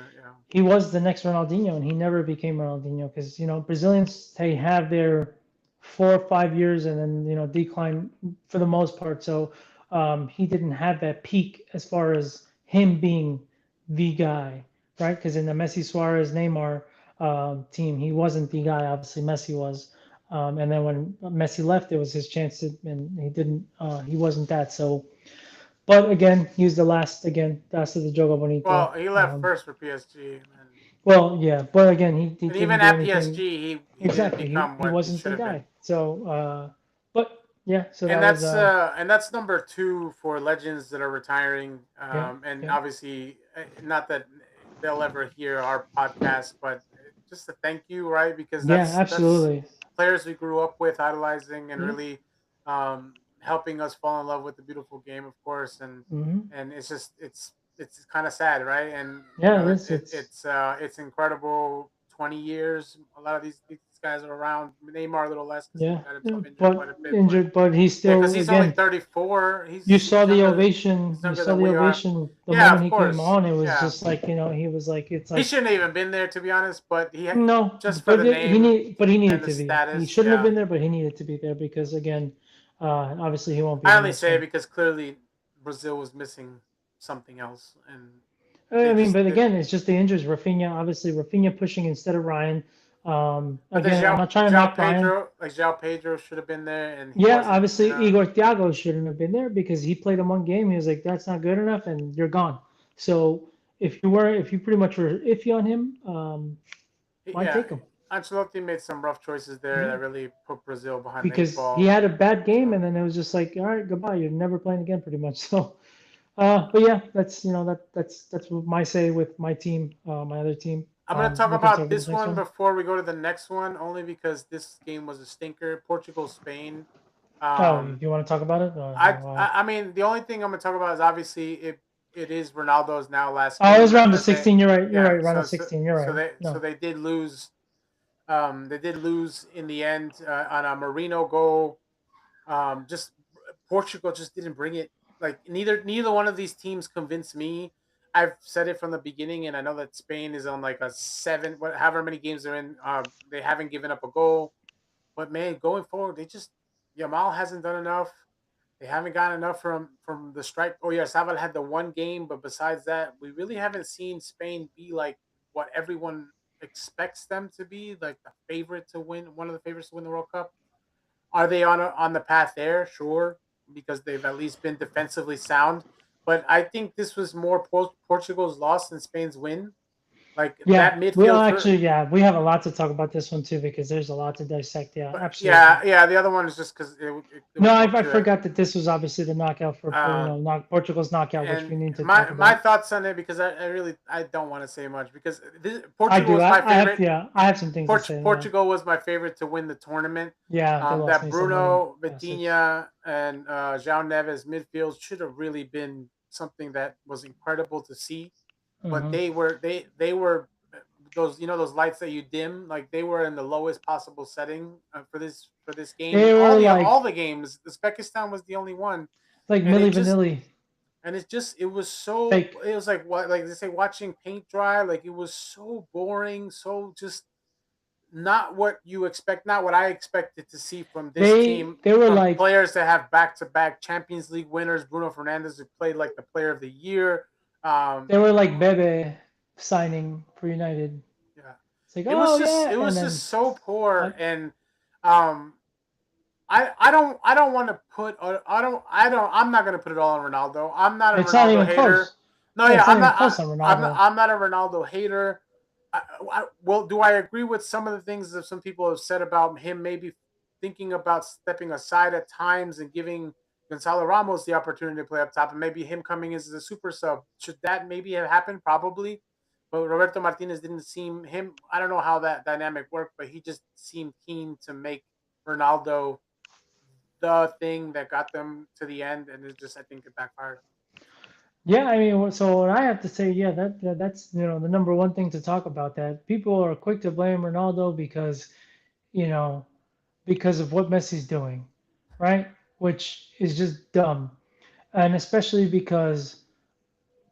he was the next Ronaldinho, and he never became Ronaldinho because Brazilians, they have their 4 or 5 years and then decline for the most part. So he didn't have that peak as far as him being the guy, right? Because in the Messi, Suarez, Neymar team, he wasn't the guy. Obviously, Messi was. And then when Messi left, it was his chance to, and he didn't. He wasn't that. So, but again, he was the last of the Jogo Well, Bonito. he left first for PSG, and then Well, yeah, but again, he And didn't even do at anything. PSG, he didn't Exactly, become he what he wasn't should the have been. guy. So, but yeah, so that was And that's number two for legends that are retiring. yeah, And yeah, obviously, not that they'll ever hear our podcast, but just a thank you, right? Because yeah, that's absolutely. players we grew up with, idolizing, and Yeah. really helping us fall in love with the beautiful game, of course. Hmm. And it's just it's kind of sad, right? And you Yeah, know, it is. It's it's incredible. 20 years. A lot of these guys are around. Neymar a little less because he yeah, got yeah, himself injured quite but a bit, but injured, but he's yeah, because still he's only again. 34. You He's saw the younger. ovation. He's You younger saw than the we are. ovation the Yeah, moment of he came course. on. It was Yeah, just like he was like it's he like shouldn't have even been there to be honest. But no, just for but the he name but he and needed the to be. He status. shouldn't have Yeah, been there, but he needed to be there because again, obviously he won't be I the only next say it one. because clearly Brazil was missing something else, and I they mean, just but did. again, it's just the injuries. Rafinha, obviously, Rafinha pushing instead of Ryan. But the Again, I'm not trying to knock Ryan. João Pedro should have been there, and he Yeah, wasn't. obviously, Igor Thiago shouldn't have been there because he played him one game. He was like, "That's not good enough," and you're gone. So if you pretty much were iffy on him, why Yeah, take him? Ancelotti made some rough choices there Yeah, that really put Brazil behind the eight because he ball. had a bad game, So and then it was just like, all right, goodbye. You're never playing again, pretty much. So, but yeah, that's that's what my say with my team, my other team. I'm going to talk We can about talk about this the next one one. before we go to the next one, only because this game was a stinker. Portugal, Spain. Oh, Um, you want to talk about it? I mean, the only thing I'm going to talk about is obviously it is Ronaldo's now last Oh, it was game. round of As they 16. You're right. You're Yeah, right. Round of 16. You're right. so No, they did lose. They did lose in the end on a Marino goal. Just Portugal just didn't bring it. Like neither one of these teams convinced me. I've said it from the beginning, and I know that Spain is on like a seven, however many games they're in. They haven't given up a goal, but man, going forward, they just Yamal hasn't done enough. They haven't gotten enough from the strike. Oh yeah, Saval had the one game, but besides that, we really haven't seen Spain be like what everyone expects them to be, like the favorite to win, one of the favorites to win the World Cup. Are they on the path there? Sure, because they've at least been defensively sound. But I think this was more Portugal's loss than Spain's win. Like yeah. that Well, midfield for actually, yeah, we have a lot to talk about this one too because there's a lot to dissect. Yeah, but absolutely. yeah. The other one is just because it No, was more I to it. forgot that this was obviously the knockout for Um, Portugal's knockout, which and we need to talk my about. thoughts on it because I really I don't want to say much because I Portugal do. was my I have favorite. yeah. I have some things to say. Yeah, Portugal was my favorite to win the tournament. yeah. They lost That me some money Bruno, last week. Vitinha, and João Neves midfield should have really been something that was incredible to see. But Hmm. they were those those lights that you dim, like they were in the lowest possible setting for this game, and They were all like the games. Uzbekistan was the only one, and Milli it just Vanilli it was so fake. it was like what like they say watching paint dry. Like it was so boring, so just not what you expect, not what I expected to see from this team, They were from like players that have back to back Champions League winners. Bruno Fernandez, who played like the player of the year. Um, they were like Bebe signing for United. yeah, It's like, oh yeah, it and was then just so poor, like and um, I don't want to put I'm not gonna put it all on Ronaldo. I'm not a it's not Ronaldo even hater. close. No, Yeah, yeah, it's not even close on Ronaldo. I'm not a Ronaldo hater. Well, do I agree with some of the things that some people have said about him? Maybe thinking about stepping aside at times and giving Gonzalo Ramos the opportunity to play up top, and maybe him coming as a super sub. Should that maybe have happened? Probably. But Roberto Martinez didn't seem him. I don't know how that dynamic worked, but he just seemed keen to make Ronaldo the thing that got them to the end, and it just I think it backfired. Yeah, I mean, so what I have to say, yeah, that's the number one thing to talk about. That people are quick to blame Ronaldo because you know because of what Messi's doing, right? Which is just dumb, and especially because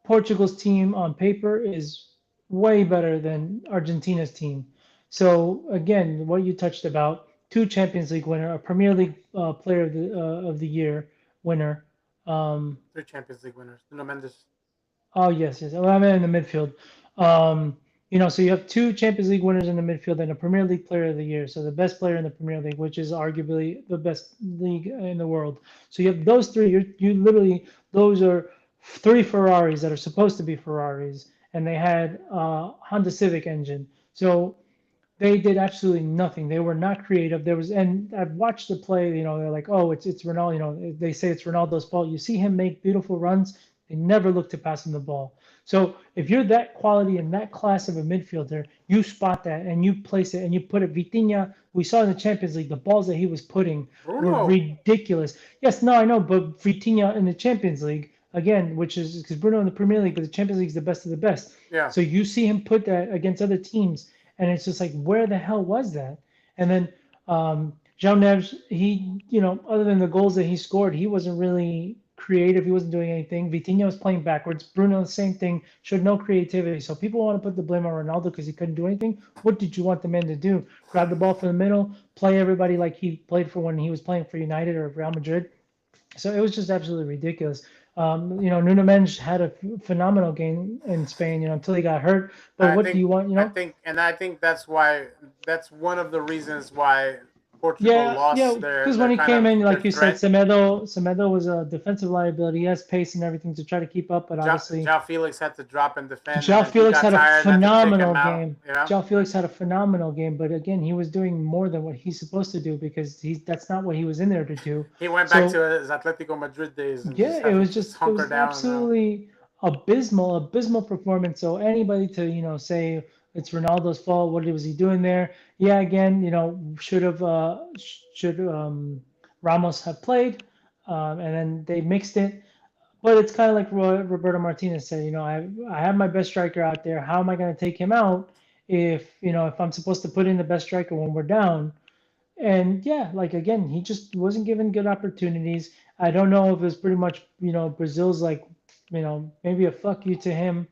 Portugal's team on paper is way better than Argentina's team. So again, what you touched about, two Champions League winner, a Premier League player of the year winner. Um, Three Champions League winners. Nuno Mendes. oh yes, yes. Well, I'm in the midfield. Um, so you have two Champions League winners in the midfield and a Premier League player of the year. So the best player in the Premier League, which is arguably the best league in the world. So you have those three. You literally those are three Ferraris that are supposed to be Ferraris, and they had Honda Civic engine. So they did absolutely nothing. They were not creative. There was, and I've watched the play. They're like, oh, it's Ronaldo. They say it's Ronaldo's fault. You see him make beautiful runs. They never look to pass him the ball. So if you're that quality and that class of a midfielder, you spot that and you place it and you put it. Vitinha, we saw in the Champions League, the balls that he was putting were Bruno. ridiculous. Yes, no, I know, but Vitinha in the Champions League again, which is because Bruno in the Premier League, but the Champions League is the best of the best. Yeah. So you see him put that against other teams, and it's just like, where the hell was that? And then João Neves, he, other than the goals that he scored, he wasn't really creative. He wasn't doing anything. Vitinha was playing backwards. Bruno, the same thing, showed no creativity. So people want to put the blame on Ronaldo because he couldn't do anything. What did you want the man to do? Grab the ball from the middle, play everybody like he played for when he was playing for United or Real Madrid. So it was just absolutely ridiculous. Nuno Mendes had a phenomenal game in Spain, until he got hurt. But what do you want, I think that's one of the reasons why Portugal lost their. Because when he came in, like you said, Semedo was a defensive liability. He has pace and everything to try to keep up, but obviously João Felix had to drop and defend. João Felix had a phenomenal game. Yeah. João Felix had a phenomenal game, but again, he was doing more than what he's supposed to do because that's not what he was in there to do. He went back to his Atletico Madrid days. And it was absolutely abysmal performance. So anybody to say it's Ronaldo's fault, what was he doing there? Yeah, again, should Ramos have played, and then they mixed it. But it's kind of like Roberto Martinez said, I have my best striker out there. How am I going to take him out if I'm supposed to put in the best striker when we're down? And yeah, like again, he just wasn't given good opportunities. I don't know if it was pretty much, Brazil's like, maybe a fuck you to him,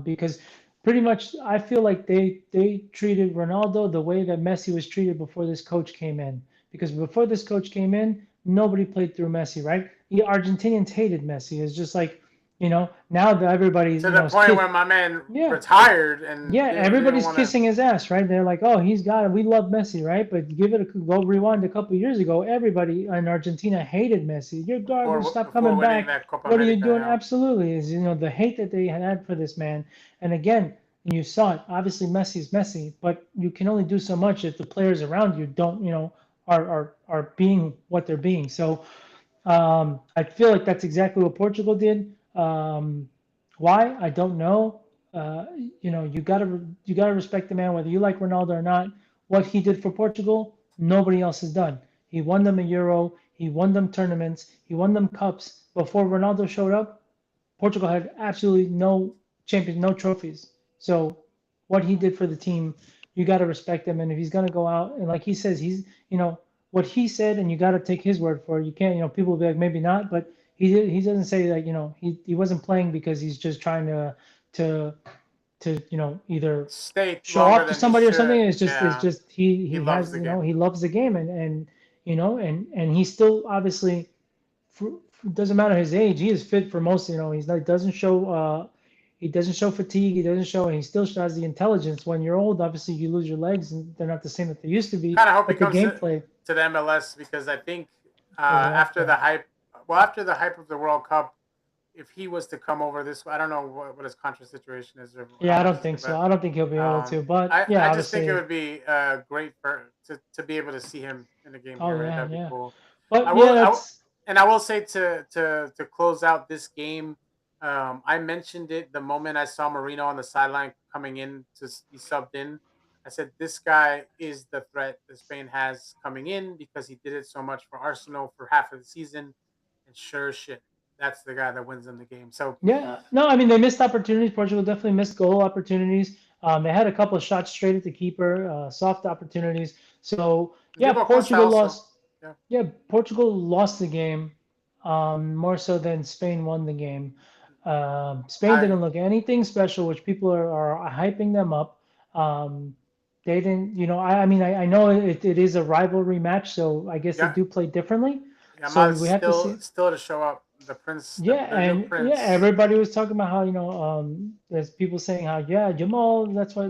because pretty much I feel like they treated Ronaldo the way that Messi was treated before this coach came in. Because before this coach came in, nobody played through Messi, right? The Argentinians hated Messi. It's just like, now that everybody's to the point where my man retired and everybody's kissing his ass, right? They're like, oh, he's got it. We love Messi, right? But go rewind a couple of years ago, everybody in Argentina hated Messi. You're garbage. Stop coming back. What are you doing? Absolutely, is the hate that they had for this man. And again, you saw it. Obviously, Messi's Messi, but you can only do so much if the players around you don't, are being what they're being. So I feel like that's exactly what Portugal did. Why? I don't know. You gotta respect the man, whether you like Ronaldo or not. What he did for Portugal, nobody else has done. He won them a Euro. He won them tournaments. He won them cups. Before Ronaldo showed up, Portugal had absolutely no champions, no trophies. So what he did for the team, you got to respect him. And if he's going to go out and like he says, he's, what he said, and you got to take his word for it. You can't, people will be like, maybe not, but he doesn't say that, he wasn't playing because he's just trying to either show off to somebody or something. It's just he has, he loves the game and he still obviously doesn't matter his age. He is fit for most, he doesn't show fatigue. He doesn't show, and he still has the intelligence. When you're old, obviously you lose your legs and they're not the same that they used to be. Kind of hope he comes to the MLS because I think after the hype of the World Cup, if he was to come over this, I don't know what his contract situation is. I don't think so. I don't think he'll be able to. But I just think it would be great to be able to see him in the game. That'd be cool. But I will say to close out this game. I mentioned it the moment I saw Marino on the sideline coming in to be subbed in. I said, this guy is the threat that Spain has coming in because he did it so much for Arsenal for half of the season. And sure shit, that's the guy that wins them the game. So they missed opportunities. Portugal definitely missed goal opportunities. They had a couple of shots straight at the keeper, soft opportunities. So Portugal lost. Portugal lost the game more so than Spain won the game. Spain didn't look anything special, which people are hyping them up. They didn't, I know it is a rivalry match, so I guess they do play differently. Yeah, so we have to still to show up the Prince. Everybody was talking about how there's people saying how Jamal. That's why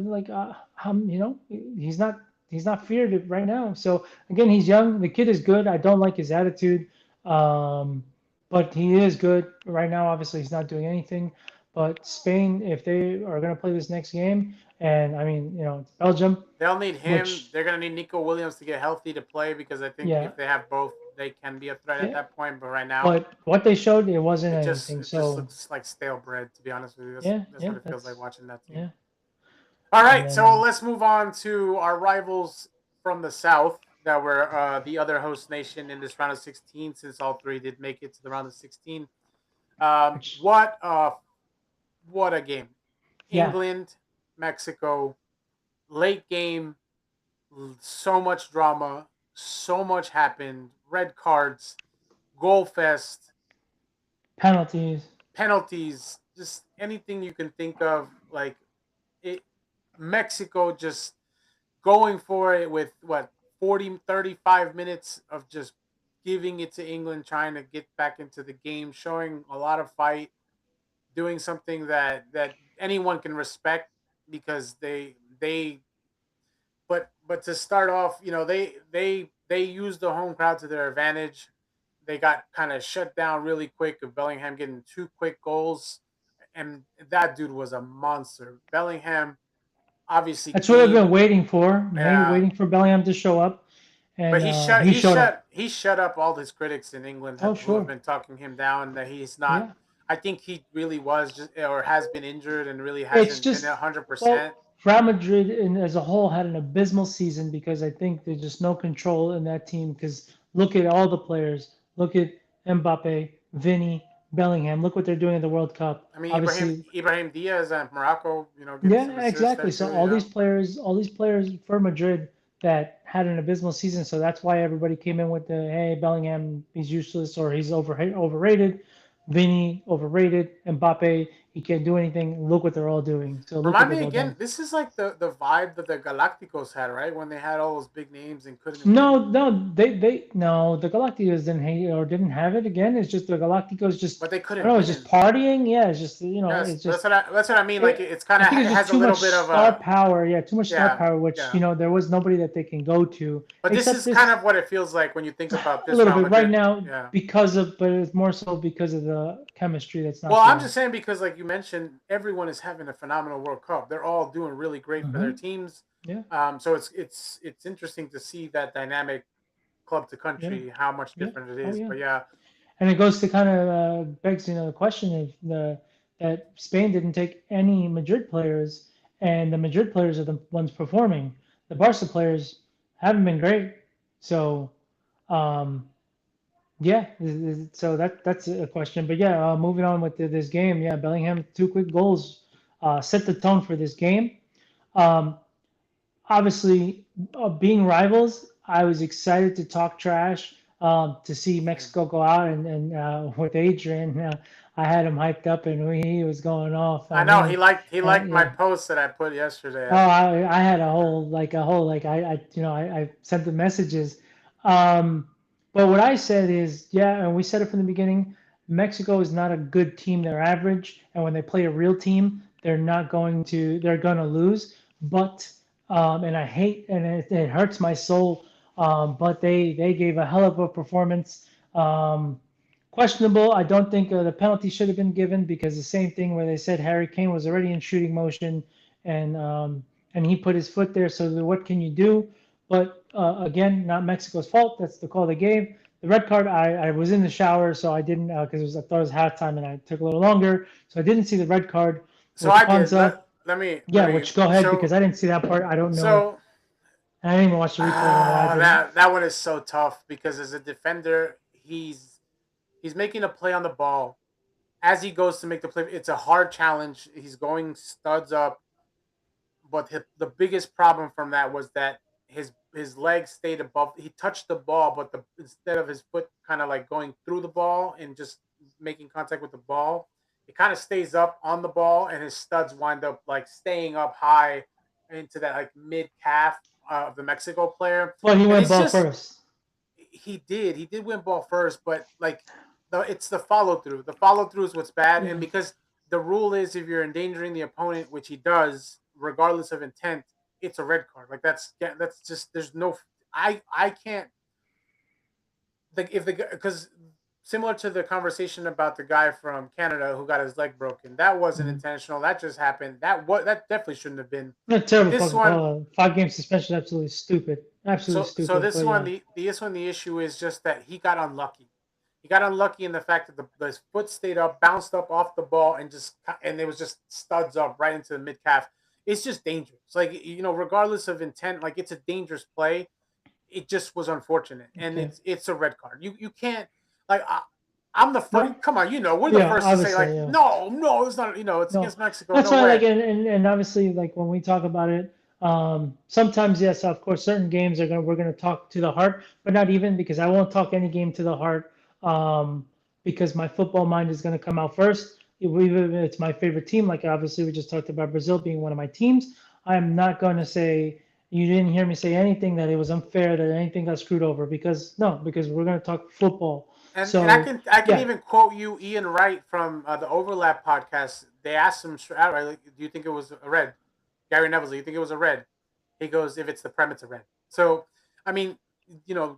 he's not feared right now. So again, he's young. The kid is good. I don't like his attitude. But he is good right now. Obviously, he's not doing anything. But Spain, if they are going to play this next game, and I mean, it's Belgium, They'll need him. which, They're gonna need Nico Williams to get healthy to play because I think yeah, if they have both, they can be a threat at yeah. that point. But right now, But what they showed, it wasn't anything. it just So looks like stale bread. To be honest with you, yeah, that's yeah, what it feels like watching that team. yeah. All And right, so then let's move on to our rivals from the South that were the other host nation in this round of 16. Since all three did make it to the round of 16, which, what a game! yeah, England, Mexico, late game, so much drama, so much happened, red cards, goal fest, penalties. penalties, just anything you can think of. Like it, Mexico just going for it with what 35 minutes of just giving it to England, trying to get back into the game, showing a lot of fight, doing something that anyone can respect because they but to start off, they used the home crowd to their advantage. They got kind of shut down really quick of Bellingham getting two quick goals, and that dude was a monster. Bellingham obviously That's what I've been came, waiting for. yeah, Waiting for Bellingham to show up, but and he showed up. he shut up all his critics in England Oh, who have sure. been talking him down that he's not. Yeah. I think he really was just or has been injured and really It's hasn't been just, 100%. well, Real Madrid as a whole had an abysmal season because I think there's just no control in that team. Because look at all the players. Look at Mbappe, Vinny, Bellingham. Look what they're doing in the World Cup. I mean, Obviously, Ibrahim Diaz at Morocco, getting some yeah, assists there exactly. So too. Yeah, all these players for Madrid that had an abysmal season. So that's why everybody came in with the, hey, Bellingham, he's useless or he's overrated. Vinny overrated. Mbappe, he can't do anything. Look what they're all doing. So look what remind they've me all again. done. This is like the vibe that the Galacticos had, right? When they had all those big names and couldn't win. No, no, the Galacticos didn't hate or didn't have it again. It's just the Galacticos just, But they I don't couldn't know, it's just win. partying. Yeah, it's just, Yes, it's just, that's what I mean. Like it, it's kind I of think it's it just has a too little much bit of star a power. Yeah, too much star yeah, power, which, yeah. there was nobody that they can go to But this except is kind this of what it feels like when you think about a this little Real bit right Madrid. now Yeah. but it's more so because of the chemistry that's Well, not I'm there. just saying because, like you mentioned, everyone is having a phenomenal World Cup. They're all doing really great for their Hmm. teams. Yeah, So it's interesting to see that dynamic club to yeah, country, how much yeah. different it Oh, is. yeah. But yeah, And it goes to kind of begs the question of that Spain didn't take any Madrid players, and the Madrid players are the ones performing. The Barca players haven't been great. So um, yeah, so that's a question. But yeah, moving on with this game. Yeah, Bellingham two quick goals set the tone for this game. Um, Obviously, being rivals, I was excited to talk trash, to see same. Mexico go out and with Adrian, I had him hyped up and he was going off. I I know mean, he liked my yeah. post that I put yesterday. Oh, I think. I had a whole I sent the messages. Um, but what I said is, yeah, and we said it from the beginning. Mexico is not a good team. They're average, and when they play a real team, they're gonna lose. But and I hate, and it hurts my soul. But they gave a hell of a performance. Questionable. I don't think the penalty should have been given because the same thing where they said Harry Kane was already in shooting motion and he put his foot there. So what can you do? But again, not Mexico's fault. That's the call they gave. The red card, I was in the shower, so I didn't because I thought it was halftime and I took a little longer, so I didn't see the red card So with I did. Kwanzaa. Let Yeah, me. which go ahead So because I didn't see that part. I don't know. so I didn't even watch the replay. I don't know why I didn't. that one is so tough because as a defender, he's making a play on the ball. As he goes to make the play, it's a hard challenge. He's going studs up, but the biggest problem from that was that his legs stayed above. He touched the ball, but instead of his foot kind of like going through the ball and just making contact with the ball, it kind of stays up on the ball, and his studs wind up like staying up high into that like mid calf of the Mexico player, But he and went it's ball just first. he did win ball first, but like it's the follow through. The follow through is what's bad, and Yeah. because the rule is if you're endangering the opponent, which he does, regardless of intent, it's a red card. Like that's just there's no I can't like if the because similar to the conversation about the guy from Canada who got his leg broken. That wasn't Mhm. intentional. That just happened. That definitely shouldn't have been. A But terrible this fucking one, call. 5 game suspension, absolutely stupid. Absolutely so stupid. this But one, yeah. the issue is just that he got unlucky. He got unlucky in the fact that his foot stayed up, bounced up off the ball, and it was just studs up right into the mid calf. It's just dangerous. Like, regardless of intent, like, it's a dangerous play. It just was unfortunate, and Okay. it's a red card. You can't, like, I'm the first. No. Come on, we're the Yeah. first to say, Obviously. like, Yeah. no, it's not. It's No. against Mexico. That's No why, like, way. and obviously, like when we talk about it, sometimes yes, of course, certain games we're gonna talk to the heart, but not even because I won't talk any game to the heart, because my football mind is gonna come out first. Even if it's my favorite team, like obviously we just talked about Brazil being one of my teams. I'm not gonna say you didn't hear me say anything that it was unfair that anything got screwed over because no, because we're gonna talk football. And So I can yeah, even quote you, Ian Wright from the Overlap podcast. They asked him straight outright, like, "Do you think it was a red?" Gary Neville, "Do you think it was a red?" He goes, "If it's the prem, it's a red." So, I mean,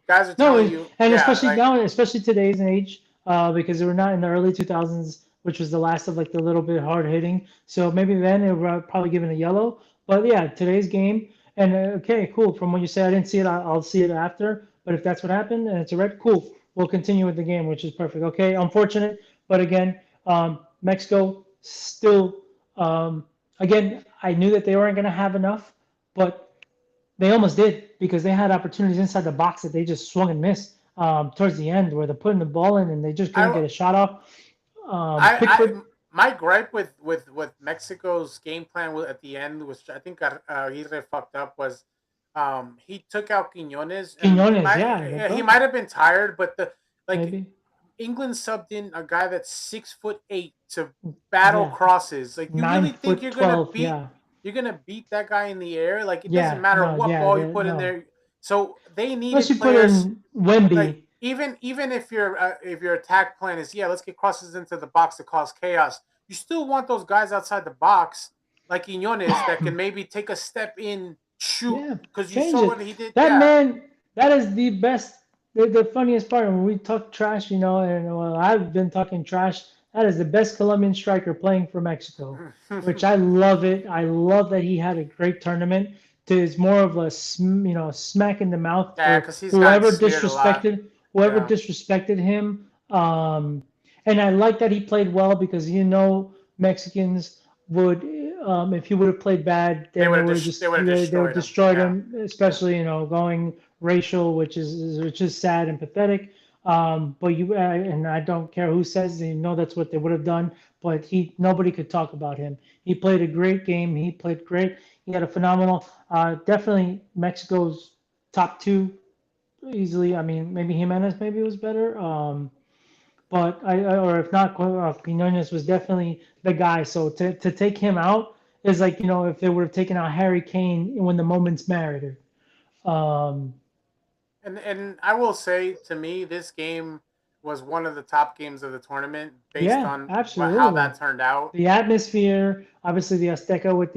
guys are no, telling you, and yeah, especially like, now, especially today's age, because we're not in the early 2000s, which was the last of like the little bit hard hitting. So maybe then it would probably given a yellow. But yeah, today's game, and okay, cool. From what you say, I didn't see it. I'll see it after. But if that's what happened and it's a red, cool. We'll continue with the game, which is perfect. Okay, unfortunate, but again, Mexico still, again, I knew that they weren't going to have enough, but they almost did because they had opportunities inside the box that they just swung and missed towards the end where they're putting the ball in and they just couldn't I, get a shot off. I, Pickford, my gripe with Mexico's game plan at the end, which I think Aguirre fucked up, was he took out Quinones, and Quinones, yeah, he bro, might have been tired, but like maybe, England subbed in a guy that's 6'8" to battle yeah, crosses. Like, you nine really think foot you're gonna 12, beat yeah, that guy in the air? Like, it doesn't yeah, matter no, what yeah, ball you put in no. there. So they Unless needed you put players, in like, Wemby, even if your attack plan is, yeah, let's get crosses into the box to cause chaos. You still want those guys outside the box like Quinones that can maybe take a step in, shoot, yeah, because you change saw it. what he did. That Yeah. man, that is the best, the funniest part when we talk trash, and well, I've been talking trash. That is the best Colombian striker playing for Mexico, which I love it. I love that he had a great tournament. It's more of a smack in the mouth Yeah, for because he's gotten whoever smeared a lot. Yeah. disrespected him. And I like that he played well because Mexicans would if he would have played bad, They then would they have would have they just would have they would destroyed him. destroyed Yeah. him, Yeah. especially going racial, which is sad and pathetic. But and I don't care who says, that's what they would have done. But nobody could talk about him. He played a great game. He played great. He had a phenomenal, definitely Mexico's top two easily. I mean, maybe Jimenez maybe was better. But or if not, Quinones was definitely the guy. So to take him out is like, if they would have taken out Harry Kane when the moments mattered. Um, And I will say, to me, this game was one of the top games of the tournament based yeah, on how absolutely. that turned out. The atmosphere, obviously the Azteca with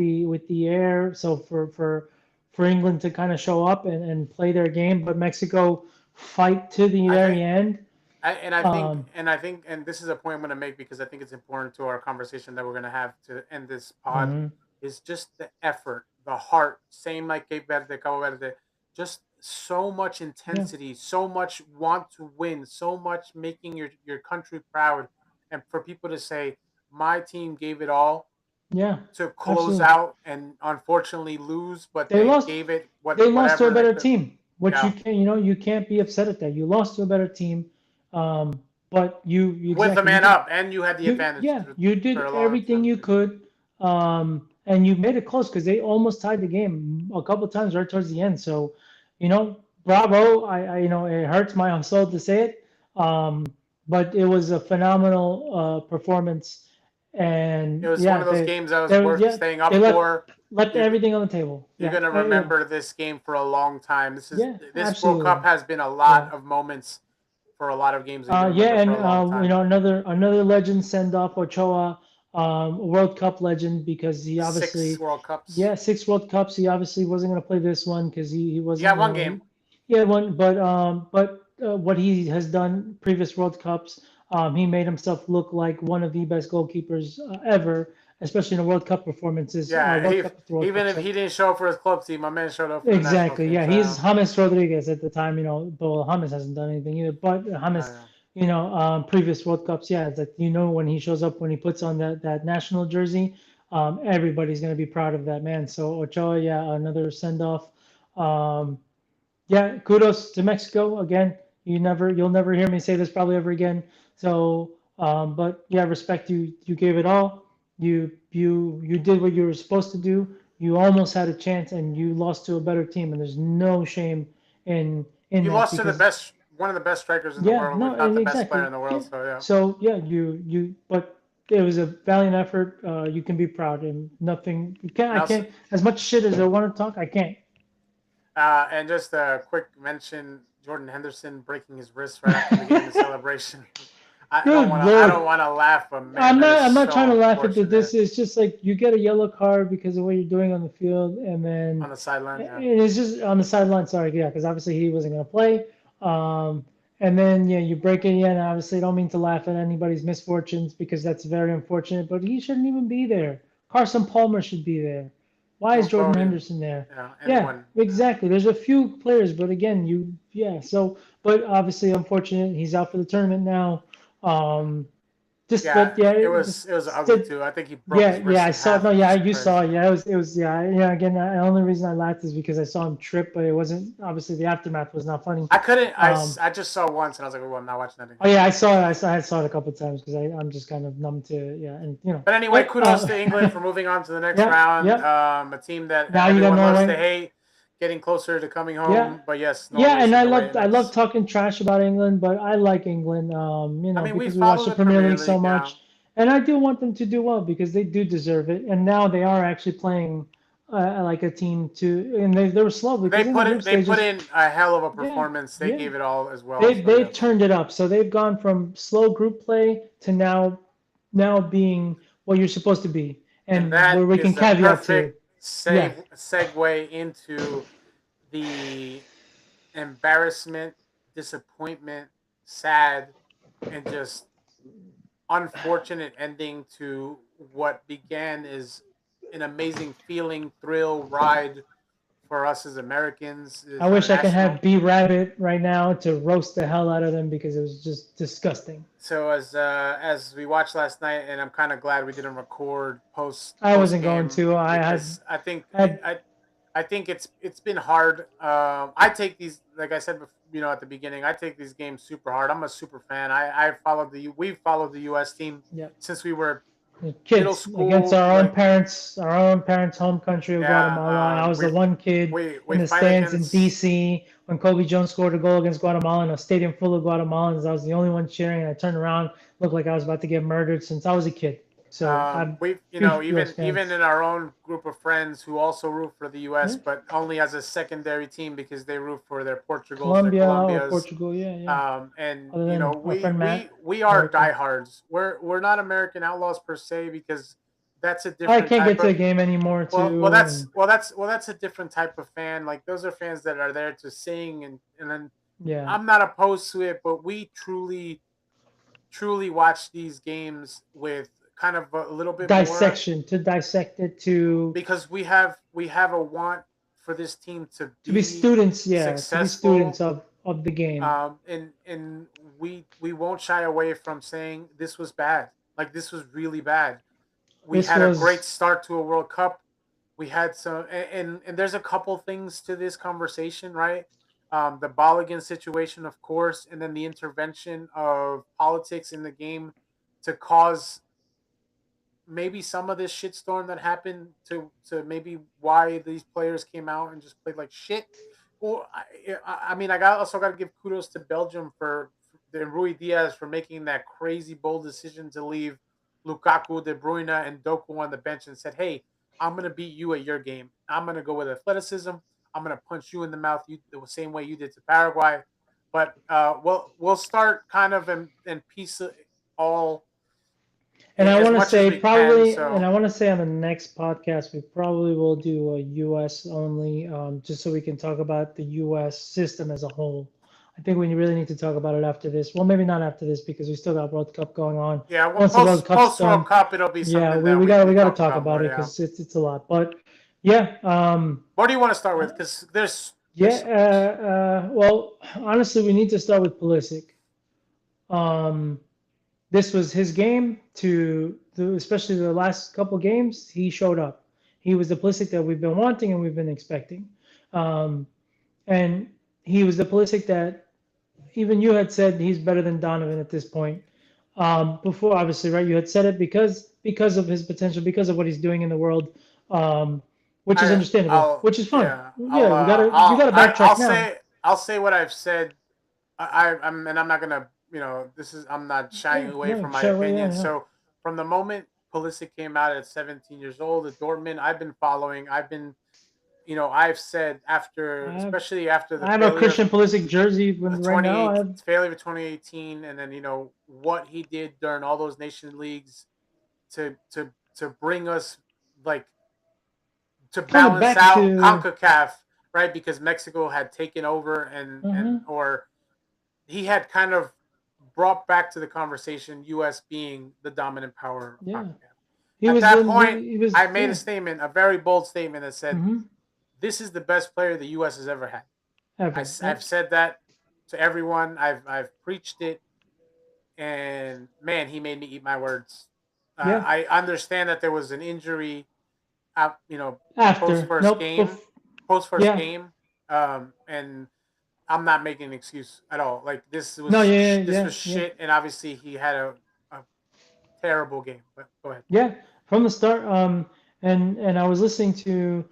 the air. So for England to kind of show up and play their game, but Mexico fight to the I very think end. Um, and this is a point I'm going to make because I think it's important to our conversation that we're going to have to end this pod, mhm. is just the effort, the heart, same like Cape Verde, Cabo Verde, just so much Yeah, intensity, so much want to win, so much making your country proud, and for people to say my team gave it all yeah, to close absolutely. out and unfortunately lose, but They they lost. gave it They lost to a whatever they better could. team, which Yeah, you can't be upset at that. You lost to a better team, but you with the exactly you man did up, and you had the you advantage yeah you for did a long everything time you too. could, and you made it close because they almost tied the game a couple times right towards the end. So, bravo. It hurts my soul to say it, but it was a phenomenal performance, It and was one yeah, of those games that was they worth yeah staying they up for. left You're everything on the table. you're Yeah, gonna yeah, remember this game for a long time. yeah, This World Cup absolutely. has been a Yeah. lot of moments for a lot of games that you're gonna remember Yeah, for and a long time. another legend send off Ochoa, World Cup legend because he 6 obviously, World Cups. yeah, 6 World Cups. He obviously wasn't going to play this one because he You wasn't, got one game. he had one, but what he has done previous World Cups. He made himself look like one of the best goalkeepers ever, especially in the World Cup performances. Yeah, World Cup after World even Cup. if So he didn't show up for his club team, my man showed up for the national exactly, team. yeah, he's So James Rodriguez at the time. Though James hasn't done anything either, but James, yeah. previous World Cups, yeah, it's like when he shows up, when he puts on that national jersey, everybody's gonna be proud of that man. So Ochoa, yeah, another send off. Um, yeah, kudos to Mexico again. You'll never hear me say this probably ever again. So, but yeah, respect you. You gave it all. You did what you were supposed to do. You almost had a chance, and you lost to a better team. And there's no shame in You that lost to the because best, one of the best strikers in the yeah, world, no, if not the best player exactly. in the world. Yeah. So yeah. So yeah, but it was a valiant effort. You can be proud, and nothing. And I also, can't. As much shit as I want to talk, I can't. and just a quick mention: Jordan Henderson breaking his wrist right after the game in celebration. Good I lord. don't want to laugh, but man, that is I'm not trying so to laugh at unfortunate this. It's just like you get a yellow card because of what you're doing on the field, and on then the sideline. Yeah. it's just on the sideline. Sorry, yeah, because obviously he wasn't going to play. And then yeah, you break it in. Obviously, I don't mean to laugh at anybody's misfortunes because that's very unfortunate. But he shouldn't even be there. Carson Palmer should be there. Why is Joe Jordan Foden, Henderson there? Yeah, anyone. exactly. There's a few players, but again, yeah. So, but obviously, unfortunate. He's out for the tournament now. Um, Yeah, but yeah, it was ugly still, too. I think he broke yeah, his yeah, wrist I in saw. half, No, which yeah, is you saw. crazy. Yeah, it was. Yeah. Again, the only reason I laughed is because I saw him trip, but it wasn't obviously the aftermath was not funny. I couldn't. Um, I just saw once, and I was like, "Oh, I'm not watching that oh again." yeah, I saw it a couple of times because I'm just kind of numb to yeah, and But anyway, But kudos to England for moving on to the next yeah, round. yeah. A team that Now you got everyone loves to Norway. hate, getting closer to coming Yeah, home. But yes, yeah, Norway's and in the way I love next. talking trash about England, but I like England, I mean, we because we watch follow the the Premier Premier League so League. Yeah. much, and I do want them to do well because they do deserve it. And now they are actually playing like a team to, and they were slow because in the group They put stages, in a hell of a yeah, performance. They yeah, gave it all as well. So they've yes. turned it up. So they've gone from slow group play to now being what you're supposed to be, And and that where we can is the caveat to, perfect yeah, segue into the embarrassment, disappointment, sad, and just unfortunate ending to what began as an amazing feeling, thrill, ride for us as Americans. I Is our wish I could national. have B Rabbit right now to roast the hell out of them because it was just disgusting. So as we watched last night, and I'm kind of glad we didn't record I post wasn't going game to. because Had I think it's been hard. I take these, like I said, at the beginning, I take these games super hard. I'm a super fan. We've followed the U.S. team yeah, since we were middle kids against school. Like our own parents' home country of Guatemala. yeah, I was the one kid we in the fight stands in against. D.C. when Kobe Jones scored a goal against Guatemala in a stadium full of Guatemalans. I was the only one cheering, and I turned around, looked like I was about to get murdered since I was a kid. So I'm We huge U.S. even fans. in our own group of friends who also root for the U.S. Yeah, but only as a secondary team because they root for their Portugals, their Colombia or Colombias, Portugal. Yeah, yeah. and Other than our friend Matt, we are America. diehards. We're not American outlaws per se because that's a I different can't type get to the of. game anymore Well, too. And that's a different type of fan. Like those are fans that are there to sing and then yeah, I'm not opposed to it, but we truly watch these games with kind of a little bit more dissection to dissect it because we have a want for this team to to be be students. Yeah, to be students successful, of the game. and we won't shy away from saying this was bad. Like this was really bad. We This had a great was start to a World Cup. We had some, and there's a couple things to this conversation, right? The Balogun situation, of course, and then the intervention of politics in the game to cause maybe some of this shitstorm that happened to maybe why these players came out and just played like shit. Well, I mean, also got to give kudos to Belgium for Rui Diaz for making that crazy bold decision to leave Lukaku, De Bruyne, and Doku on the bench and said, "Hey, I'm gonna beat you at your game. I'm gonna go with athleticism. I'm gonna punch you in the mouth the same way you did to Paraguay." But we'll start kind of in piece all and I as want to much as say we can. probably, and So I want to say on the next podcast we probably will do a U.S. only, just so we can talk about the U.S. system as a whole. I think we really need to talk about it after this. Well, maybe not after this because we still got World Cup going on. Yeah, well, Once the World Cup's post World done, Cup, it'll be yeah, something we, that we gotta we we gotta talk talk about about more. it Yeah. because it's a lot. But yeah, What do you want to start with? Because there's well, honestly, we need to start with Pulisic. Um, this was his game especially the last couple games. He showed up. He was the Pulisic that we've been wanting and we've been expecting. Um, and he was the Pulisic that even you had said he's better than Donovan at this point. Before, obviously, right? You had said it because of his potential, because of what he's doing in the world, um, which is understandable, I'll which is fine. yeah, Yeah, we gotta backtrack now. I'll say what I've said. I'm not gonna I'm not shying Yeah, away no, from my sure, well, opinion. yeah, yeah. So from the moment Pulisic came out at 17 years old at Dortmund, I've been following. I've said after, I have especially after the I have a failure of Christian Pulisic jersey the right now. 28 failure of 2018, and then what he did during all those nation leagues to bring us like to kind of balance back out to. CONCACAF, right? Because Mexico had taken over and Mhm. or he had kind of brought back to the conversation U.S. being the dominant power of Yeah, CONCACAF. he At was that the point, he was I made a yeah. statement, a very bold statement that said, Hmm. "This is the best player the U.S. has ever had." Ever. I've Yep. said that to everyone. I've preached it, and man, he made me eat my words. Yeah. I understand that there was an injury, uh, you know, post After. first Nope. game, post first Yeah. game, and I'm not making an excuse at all. Like No. Yeah. this Yeah. was Yeah. shit, and obviously he had a terrible game. But go ahead. Yeah, from the start. And I was listening to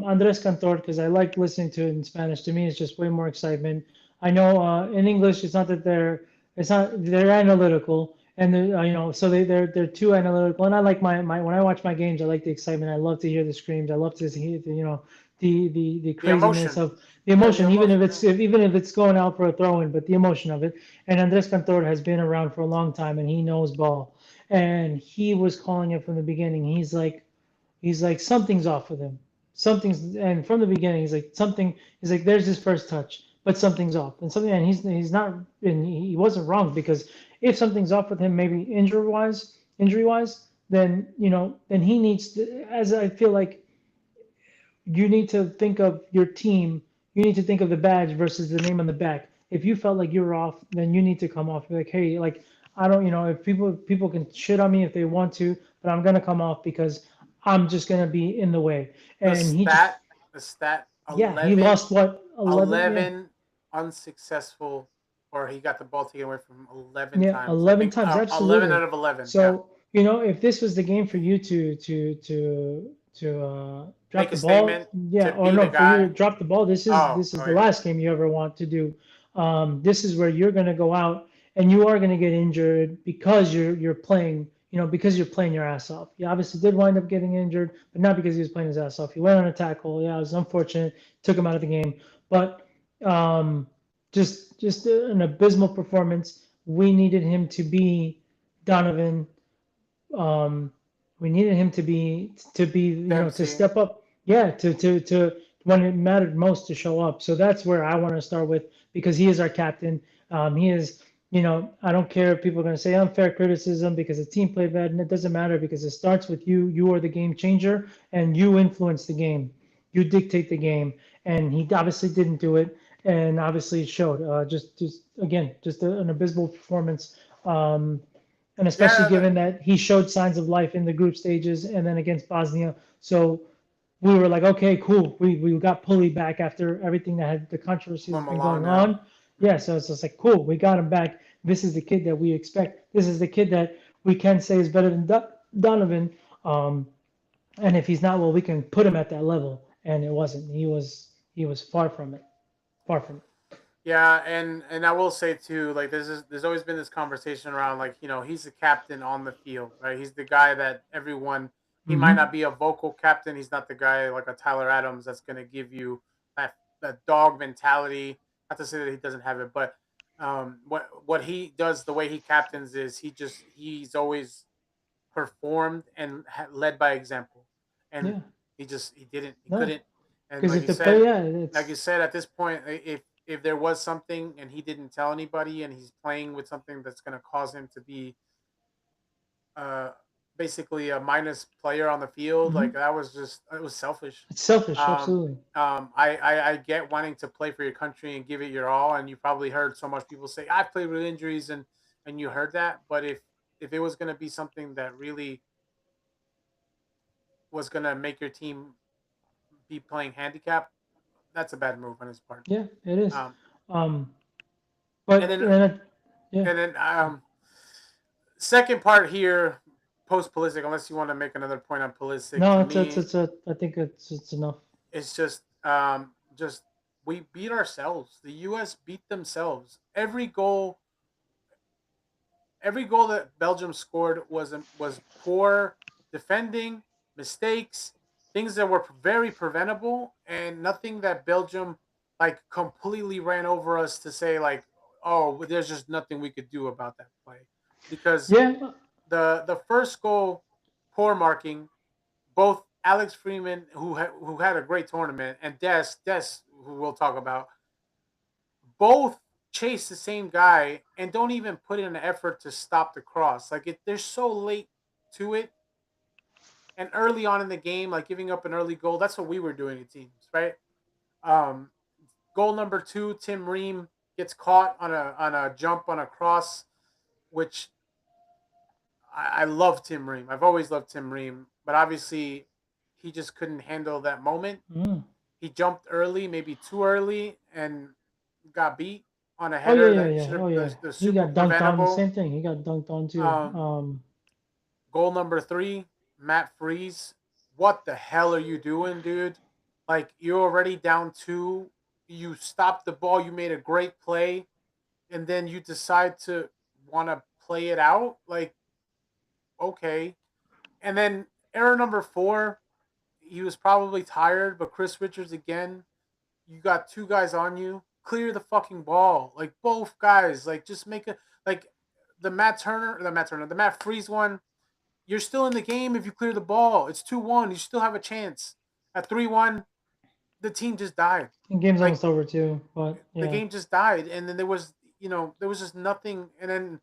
Andres Cantor because I like listening to it in Spanish. To me, it's just way more excitement. I know in English, it's not they're analytical, and so they're too analytical. And I like my when I watch my games, I like the excitement. I love to hear the screams. I love to hear the The craziness emotion, of the yeah, the emotion, even if emotion. it's even if it's going out for a throw in, but the emotion of it. And Andres Cantor has been around for a long time, and he knows ball, and he was calling it from the beginning. He's like something's off with him. Something's and from the beginning he's like something. He's like there's his first touch, but something's off, and something. And he's not. And he wasn't wrong because if something's off with him, maybe injury wise, then he needs to. As I feel like you need to think of your team. You need to think of the badge versus the name on the back. If you felt like you were off, then you need to come off. Be like, hey, like I don't, if people can shit on me if they want to, but I'm gonna come off because I'm just gonna be in the way. The And he just, stat, the stat, yeah, he lost what 11, yeah, 11 unsuccessful, or he got the ball taken away from 11 yeah, times. I 11 think times, 11 absolutely. out of 11. Yeah, So if this was the game for you to drop make a the ball, statement yeah, to or be the no, for you to guy. drop the ball, this is Oh, this is oh the yeah. last game you ever want to do. This is where you're going to go out and you are going to get injured because you're playing, because you're playing your ass off. You obviously did wind up getting injured, but not because he was playing his ass off. He went on a tackle. Yeah, it was unfortunate. Took him out of the game, but um, just an abysmal performance. We needed him to be Donovan. um, we needed him to be to Dempsey. step up, yeah, to when it mattered most to show up. So that's where I want to start with because he is our captain. He is, I don't care if people are going to say unfair criticism because the team played bad, and it doesn't matter because it starts with you. You are the game changer, and you influence the game. You dictate the game, and he obviously didn't do it, and obviously it showed. Just again, just an abysmal performance. And especially Yeah, given that he showed signs of life in the group stages and then against Bosnia. So we were like, okay, cool. We got Pulley back after everything that had the controversy that's from been Milan. going Yeah. on. Yeah, so it's just like, cool, we got him back. This is the kid that we expect. This is the kid that we can say is better than Donovan. Um, and if he's not, well, we can put him at that level. And it wasn't. He was far from it. Far from it. Yeah, and I will say too, like there's always been this conversation around like he's the captain on the field, right? He's the guy that everyone. He might not Mm-hmm. be a vocal captain. He's not the guy like a Tyler Adams that's going to give you that dog mentality. Not to say that he doesn't have it, but what he does, the way he captains is he's always performed and led by example, and Yeah. he No. couldn't, and Because if the player, yeah, like you it's said, at this point, if if there was something and he didn't tell anybody and he's playing with something that's going to cause him to be uh, basically a minus player on the field, like Hmm. that was just it was selfish. It's selfish, Um, absolutely. I get wanting to play for your country and give it your all, and you probably heard so much people say I've played with injuries, and you heard that. But if it was going to be something that really was going to make your team be playing handicap, that's a bad move on his part. Yeah, it is. Um, Um, and but then yeah, and then second part here, post Pulisic. Unless you want to make another point on Pulisic, no, to it's me, it's a. I think it's enough. it's just we beat ourselves. The U.S. beat themselves. Every goal that Belgium scored was poor defending, mistakes, things that were very preventable, and nothing that Belgium like completely ran over us to say like, oh, there's just nothing we could do about that play, because Yeah, the first goal, poor marking, both Alex Freeman, who had a great tournament, and Des, who we'll talk about, both chase the same guy and don't even put in an effort to stop the cross. Like they're so late to it, and early on in the game, like giving up an early goal. That's what we were doing at teams, right? Um, Goal number two, Tim Ream gets caught on a jump on a cross, which I love Tim Ream. I've always loved Tim Ream, but obviously he just couldn't handle that moment. mm. He jumped early, maybe too early, and got beat on a Oh yeah, header yeah, that yeah. should Oh have yeah. the He super got dunked on. preventable. Same thing. He got dunked on too. Um, Goal number three, Matt Freeze. What the hell are you doing, dude? Like you're already down two. You stopped the ball. You made a great play, and then you decide to want to play it out. Like okay, and then error number four. He was probably tired, but Chris Richards again. You got two guys on you. Clear the fucking ball. Like both guys. Like just make a like the Matt Freeze one. You're still in the game if you clear the ball. It's 2-1. You still have a chance. At 3-1, the team just died. and game's Like almost over too. But the yeah. game just died, and then there was just nothing. And then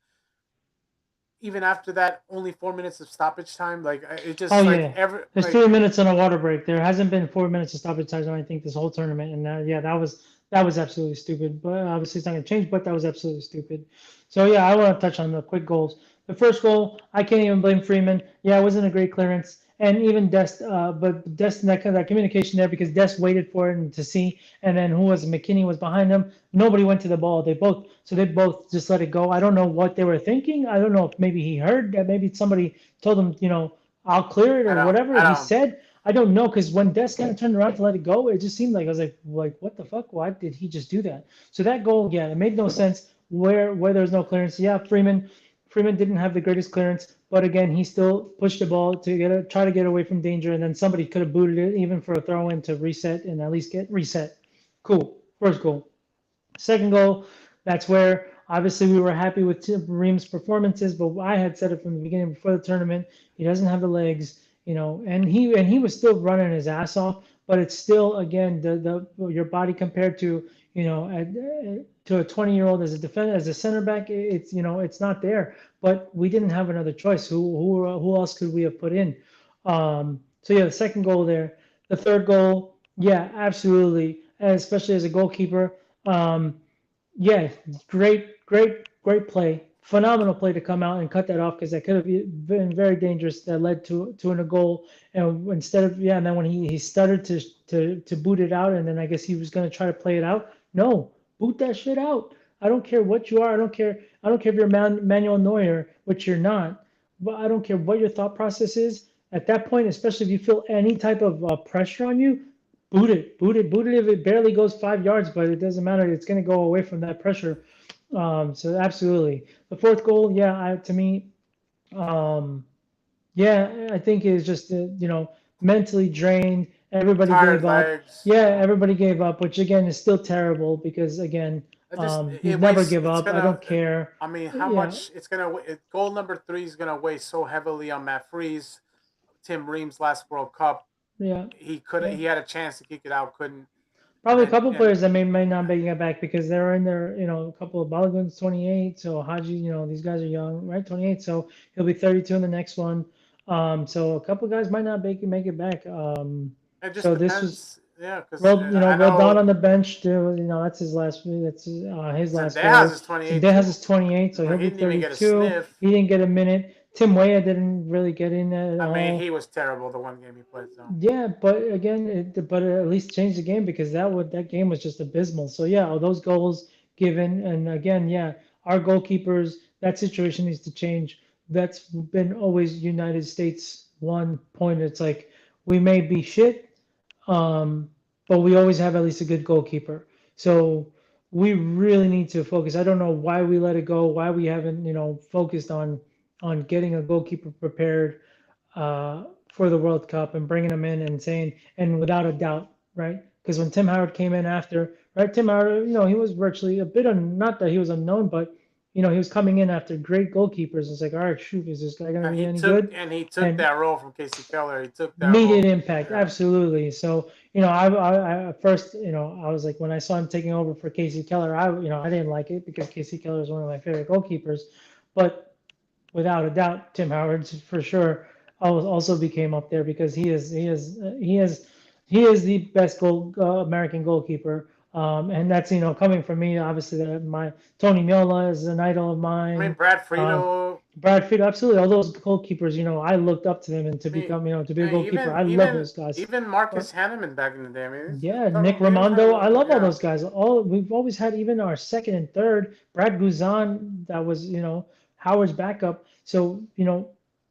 even after that, only 4 minutes of stoppage time. Like it Oh just like yeah. ever There's like 3 minutes on a water break. There hasn't been 4 minutes of stoppage time, I think, this whole tournament. And yeah, that was absolutely stupid. But obviously it's not gonna change. But that was absolutely stupid. So yeah, I want to touch on the quick goals. The first goal, I can't even blame Freeman. Yeah, it wasn't a great clearance, and even Dest, but Dest that communication there because Dest waited for it and to see, and then who was McKinney was behind him. Nobody went to the ball. They both just let it go. I don't know what they were thinking. I don't know if maybe he heard that maybe somebody told him, I'll clear it I or don't whatever I he don't said. I don't know because when Des kind of turned around to let it go, it just seemed like I was like what the fuck? Why did he just do that? So that goal, yeah, it made no sense. Where there's no clearance, yeah, Freeman didn't have the greatest clearance, but again, he still pushed the ball to try to get away from danger, and then somebody could have booted it even for a throw in to reset and at least get reset. Cool. First goal. Second goal, that's where obviously we were happy with Reem's performances, but I had said it from the beginning before the tournament. He doesn't have the legs, and he was still running his ass off. But it's still again the your body compared to to a 20-year-old as a defender as a center back, it's not there. But we didn't have another choice. Who else could we have put in? So yeah, the second goal there. The third goal, yeah, absolutely, especially as a goalkeeper. Um, yeah, great play. Phenomenal play to come out and cut that off because that could have been very dangerous. That led to a goal. And instead of and then when he started to boot it out, and then I guess he was going to try to play it out. No, boot that shit out. I don't care what you are. I don't care. I don't care if you're Manuel Neuer, which you're not. But I don't care what your thought process is at that point, especially if you feel any type of pressure on you. Boot it if it barely goes 5 yards, but it doesn't matter. It's going to go away from that pressure. So absolutely. The fourth goal, yeah, to me, um, yeah, I think is just mentally drained. Everybody tired gave up. legs. Yeah, everybody gave up, which again is still terrible because again, It just you it never wastes. give It's up. I gonna. don't care. I mean, how Yeah, much it's gonna? Goal number three is gonna weigh so heavily on Matt Freeze, Tim Ream's last World Cup. yeah, He could. yeah. He had a chance to kick it out, couldn't. Probably a couple and players that may not make it back because they're in there, a couple of Balogun's 28, so Haji, these guys are young, right? 28, so he'll be 32 in the next one. So a couple of guys might not make it back. it just So this was depends. Yeah, because Well, I Rodon know on the bench. There was, that's his last Zendejas goal. is 28 Zendejas too, is 28, so but he'll he be didn't even get a 32. sniff. He didn't get a minute. Tim Weah didn't really get in there at I mean, all. he was terrible the one game he played. So Yeah, but again, but it at least changed the game because that game was just abysmal. So yeah, all those goals given, and again, yeah, our goalkeepers. That situation needs to change. That's been always United States one point. It's like we may be shit, um, but we always have at least a good goalkeeper. So we really need to focus. I don't know why we let it go, why we haven't, focused on getting a goalkeeper prepared for the World Cup and bringing him in and saying, and without a doubt, right? Because when Tim Howard came in after, right, Tim Howard, he was virtually a bit not that he was unknown, but he was coming in after great goalkeepers. It's like, all right, shoot, is this guy gonna be any good? he took And that role from Casey Keller. He took that role. immediate impact, Yeah. absolutely. So, I at first, I was like, when I saw him taking over for Casey Keller, I didn't like it because Casey Keller is one of my favorite goalkeepers, but without a doubt, Tim Howard for sure also became up there because he is the best American goalkeeper. And that's coming from me. Obviously, my Tony Miola is an idol of I mean, mine. Brad Um, Friedel. Brad Pitt, absolutely. All those goalkeepers, I looked up to them and to I mean, become, to be a goalkeeper. even I love those guys. even Marcus Hanneman back in the day. I mean, Yeah, Nick we have had a Raimondo. I lot. love all Yeah. those guys. We've always had even our second and third. Brad Guzan, that was Howard's backup. So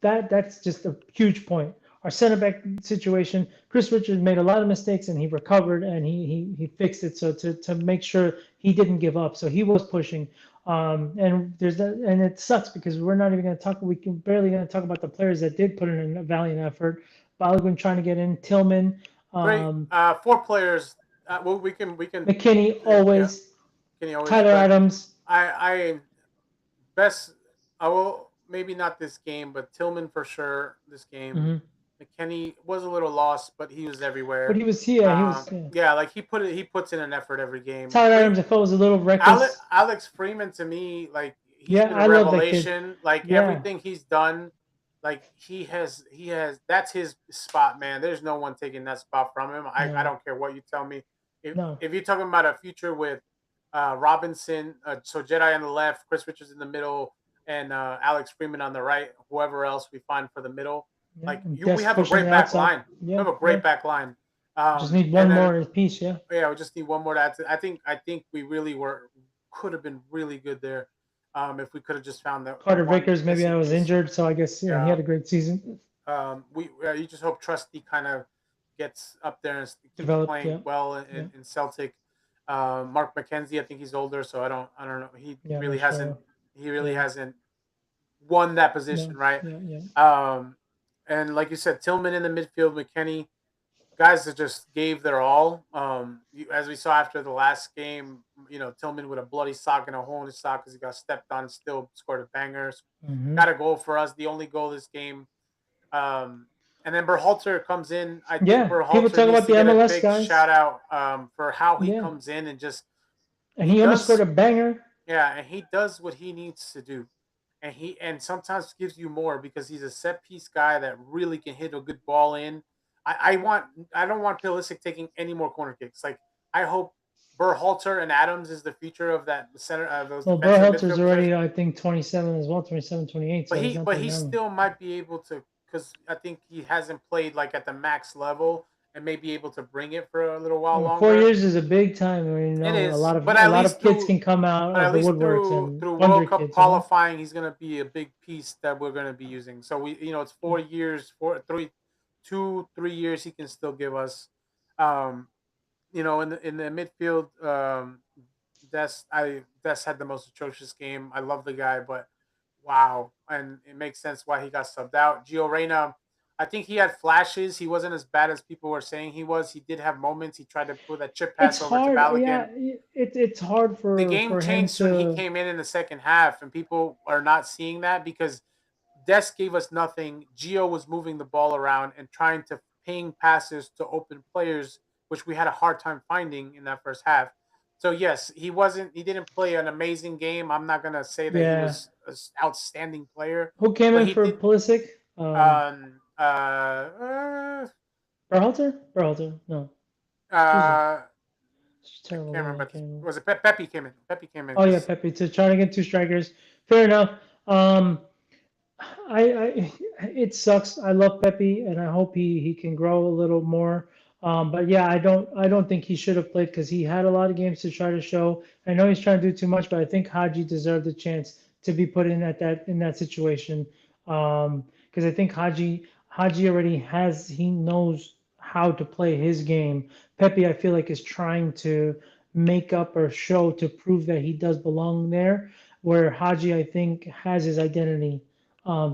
that's just a huge point. Our center back situation. Chris Richards made a lot of mistakes and he recovered and he fixed it. So to make sure he didn't give up. So he was pushing. And and it sucks because we're not even going to talk. We can barely going to talk about the players that did put in a valiant effort. Balogun trying to get in. Tillman. Great. Um, 4 players. Well, we can. McKinney Yeah. always, Can you always? Tyler But Adams. I best. I will maybe not this game, but Tillman for sure this game. Hmm. McKenny was a little lost, but he was But everywhere. he was here. He was. Yeah. Yeah, like he puts in an effort every game. Tyler Adams, I felt was a little reckless. Alex Freeman to me, like he's Yeah, been a I love that kid. revelation. Like Yeah. everything he's done, like he has that's his spot, man. There's no one taking that spot from him. I No. don't care what you tell me. If No. if you're talking about a future with Robinson, so Jedi on the left, Chris Richards in the middle, and Alex Freeman on the right, whoever else we find for the middle, Yeah. like And we Des have a pushing great the back outside. line. We Yeah. have a great Yeah. back line. Just need And one then more piece. Yeah. yeah, we just need one more to add to. I think we really could have been really good there, if we could have just found that Carter one Vickers, maybe I missing was piece. injured, so I guess he Yeah. had a great season. We you just hope Trusty kind of gets up there and keeps Developed. playing Yeah. well Yeah. in Celtic. Mark McKenzie, I think he's older, so I don't know. He Yeah. really Not hasn't sure. he really Yeah. hasn't won that No. position, right? Yeah. Yeah. And like you said, Tillman in the midfield, McKenny, guys that just gave their all. As we saw after the last game, Tillman with a bloody sock and a hole in his sock because he got stepped on, still scored a banger. Hmm. Got a goal for us, the only goal this game. And then Berhalter comes in. I think Yeah. People Berhalter talk needs about to the get a MLS big guys. shout out for how he Yeah. comes in and just And he he almost scored does a banger. yeah, and he does what he needs to do. And sometimes gives you more because he's a set piece guy that really can hit a good ball in. I don't want Pulisic taking any more corner kicks. Like I hope Berhalter and Adams is the future of that center of those Well, defensive Berhalter's midfield positions. already, I think, 27 as well, 27, 28. But So he's he not but that he young. still might be able to because I think he hasn't played like at the max level and may be able to bring it for a little while Well, 4 years longer. is a big time. I mean, It a is, lot of but a at lot of least kids through can come out but of at the least woodworks and through wonder World Cup kids. qualifying, he's going to be a big piece that we're going to be using. So it's 4 years, 2, 3 years he can still give us. Um, in the midfield, Des had the most atrocious game. I love the guy, but wow, and it makes sense why he got subbed out. Gio Reyna, I think he had flashes. He wasn't as bad as people were saying he was. He did have moments. He tried to put that chip It's pass over to hard. Yeah, Balogun. it's hard The for game him changed when he to. came in the second half, and people are not seeing that because Des gave us nothing. Gio was moving the ball around and trying to ping passes to open players which we had a hard time finding in that first half. So yes, he didn't play an amazing game. I'm not gonna say that he Yeah. was an outstanding player, Who came but in he for did. Pulisic? Um, uh, uh, Berhalter? Berhalter? No. Jesus, uh, it's a I terrible can't name. I remember. can't remember. Was it Pepe came in? Pepe came in Oh yeah, because Pepe. To try to get two strikers. Fair enough. Um, I it sucks. I love Pepe, and I hope he can grow a little more. But yeah, I don't think he should have played because he had a lot of games to try to show. I know he's trying to do too much, but I think Haji deserved a chance to be put in that situation. Because I think Haji already he knows how to play his game. Pepe, I feel like, is trying to make up or show to prove that he does belong there. Where Haji, I think, has his identity.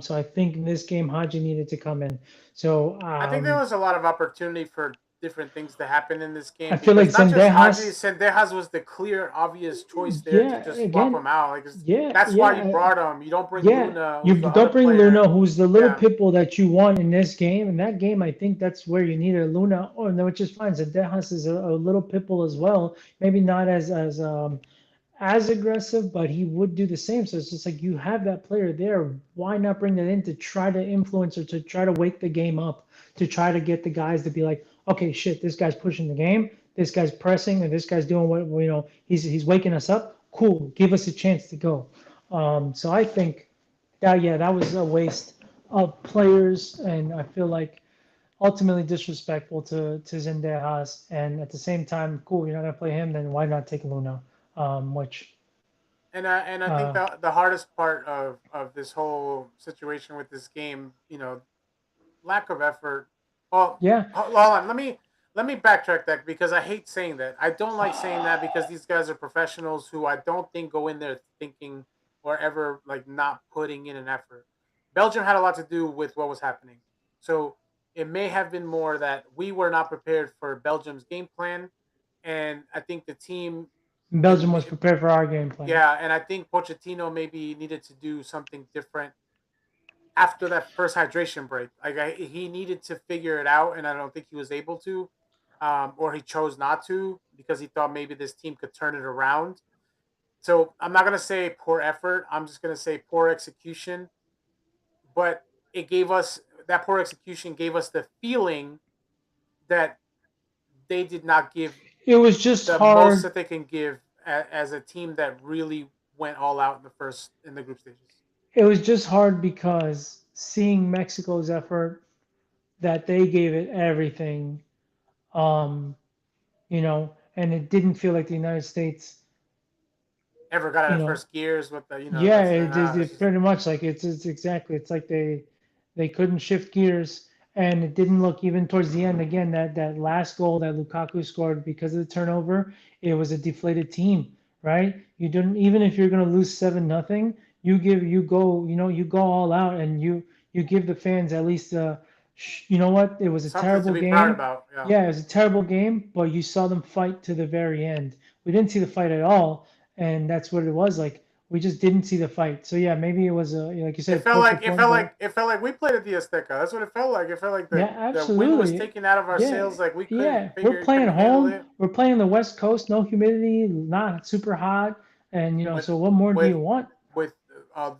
So I think in this game, Haji needed to come in. So I think there was a lot of opportunity for different things to happen in this I game feel like because not just Haji, Zendejas, Sendejas was the clear, obvious choice there to yeah, just swap again, him out. Like yeah, that's why you yeah, brought him. You don't bring yeah. Luna, You who's the other don't bring player. Luna, who's the little Yeah, pitbull that you want in this game. In that game, I think that's where you need a Luna, or no, which is fine. Zendejas is a little pitbull as well. Maybe not as aggressive, but he would do the same. So it's just like you have that player there. Why not bring that in to try to influence or to try to wake the game up, to try to get the guys to be like, okay, shit, this guy's pushing the game, this guy's pressing, and this guy's doing what he's waking us up. Cool, give us a chance to go. So I think that yeah, that was a waste of players, and I feel like ultimately disrespectful to Zendejas. And at the same time, cool, you're not gonna play him, then why not take Luna? Which and I think uh, the hardest part of this whole situation with this game, lack of effort. Well, yeah, hold on. Let me backtrack that because I hate saying that. I don't like saying that because these guys are professionals who I don't think go in there thinking or ever like not putting in an effort. Belgium had a lot to do with what was happening. So it may have been more that we were not prepared for Belgium's game plan, and I think the team Belgium and was prepared for our game plan. yeah, and I think Pochettino maybe needed to do something different after that first hydration break. Like he needed to figure it out, and I don't think he was able to, or he chose not to because he thought maybe this team could turn it around. So I'm not gonna say poor effort. I'm just gonna say poor execution. But it gave us that poor execution gave us the feeling that they did not give It was just the most hard. that they can give as a team that really went all out in the group stages. It was just hard because seeing Mexico's effort that they gave it everything, um, and it didn't feel like the United States, Ever got out you of know, first gears with the yeah, that's it just pretty much like it's exactly. It's like they couldn't shift gears, and it didn't look even towards the end. Again, that last goal that Lukaku scored because of the turnover, it was a deflated team, right? You didn't even if you're gonna lose 7-0, you go all out and you give the fans at least you know what? It was a something to terrible be proud game. about. Yeah. Yeah, it was a terrible game, but you saw them fight to the very end. We didn't see the fight at all, and that's what it was like. We just didn't see the fight. So yeah, maybe it was like you It said, felt poor like it performance. felt like it felt like we played at the Azteca. That's what it felt like. It felt like Yeah, the wind was absolutely. taken out of our Yeah, sails. Like we yeah. couldn't handle it We're playing the West Coast, no humidity, not super hot, and with so what more do with you want? with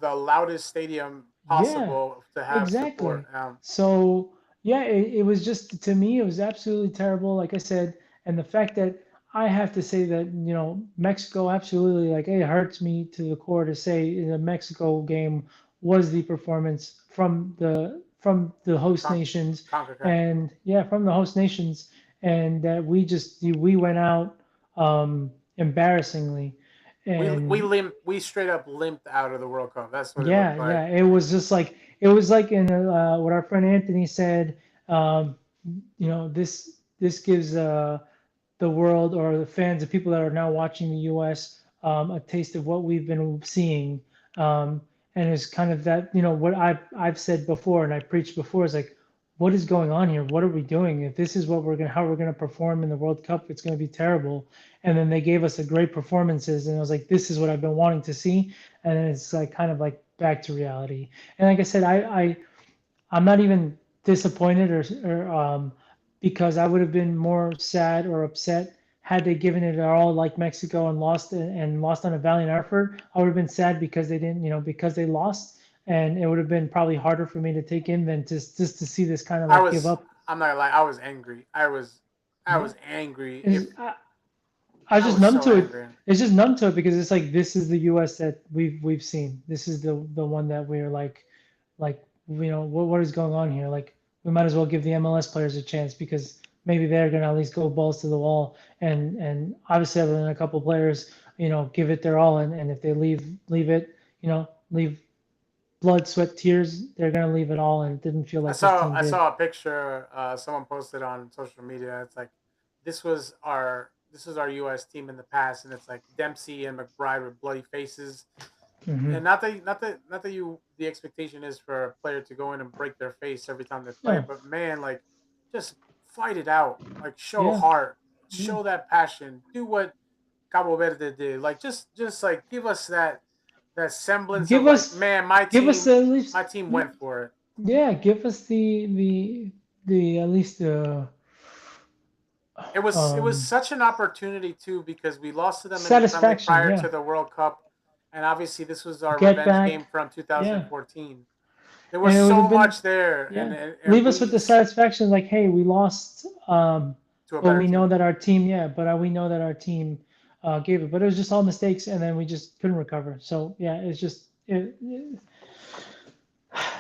the loudest stadium Yeah, possible to have exactly. support. So yeah, it was just to me, it was absolutely terrible. Like I said, and the fact that I have to say that Mexico absolutely like it hurts me to the core to say the Mexico game was the performance from the host Con- nations, Concacaf. Yeah. and yeah, from the host nations, and that we went out embarrassingly, and We straight up limped out of the World Cup. That's what it looked yeah, like. yeah. It was like in what our friend Anthony said. Um, this gives the world or the fans, the people that are now watching the U.S. A taste of what we've been seeing, um, and it's kind of that what I've said before and I preached before is like, what is going on here? What are we doing? If this is how we're gonna perform in the World Cup, it's gonna be terrible. And then they gave us a great performances, and I was like, this is what I've been wanting to see. And then it's like kind of like back to reality. And like I said, I'm not even disappointed or because I would have been more sad or upset had they given it all like Mexico and lost on a valiant effort. I would have been sad because they didn't, because they lost, and it would have been probably harder for me to take in than just to see this kind of I like give was. up. I'm not gonna lie. I was angry. I Yeah, was angry. If I was I just was numb so to it. angry. It's just numb to it because it's like this is the U.S. that we've seen. This is the one that we're like what is going on here? Like we might as well give the MLS players a chance because maybe they're gonna at least go balls to the wall and obviously other than a couple players, give it their all and if they leave it, leave blood, sweat, tears, they're gonna leave it all and it didn't feel like this team I did. saw a picture someone posted on social media. It's like this was our U.S. team in the past, and it's like Dempsey and McBride with bloody faces. Hmm. And not that you the expectation is for a player to go in and break their face every time they play, No, but man, like just fight it out, like show yeah, heart, yeah. show that passion, do what Cabo Verde did, like just like give us that semblance of Give like us, man, give us at my least, team yeah, went for it. yeah, give us the at least the It was um such an opportunity too because we lost to them in a friendly satisfaction. prior Yeah, to the World Cup, and obviously this was our get revenge back. game from Yeah, 2014. There was and it would so have been much there, yeah. and Leave us with the satisfaction like, hey, we lost, to a but better we know team. that our team, yeah, but we know that our team gave it. But it was just all mistakes, and then we just couldn't recover. So yeah, it's just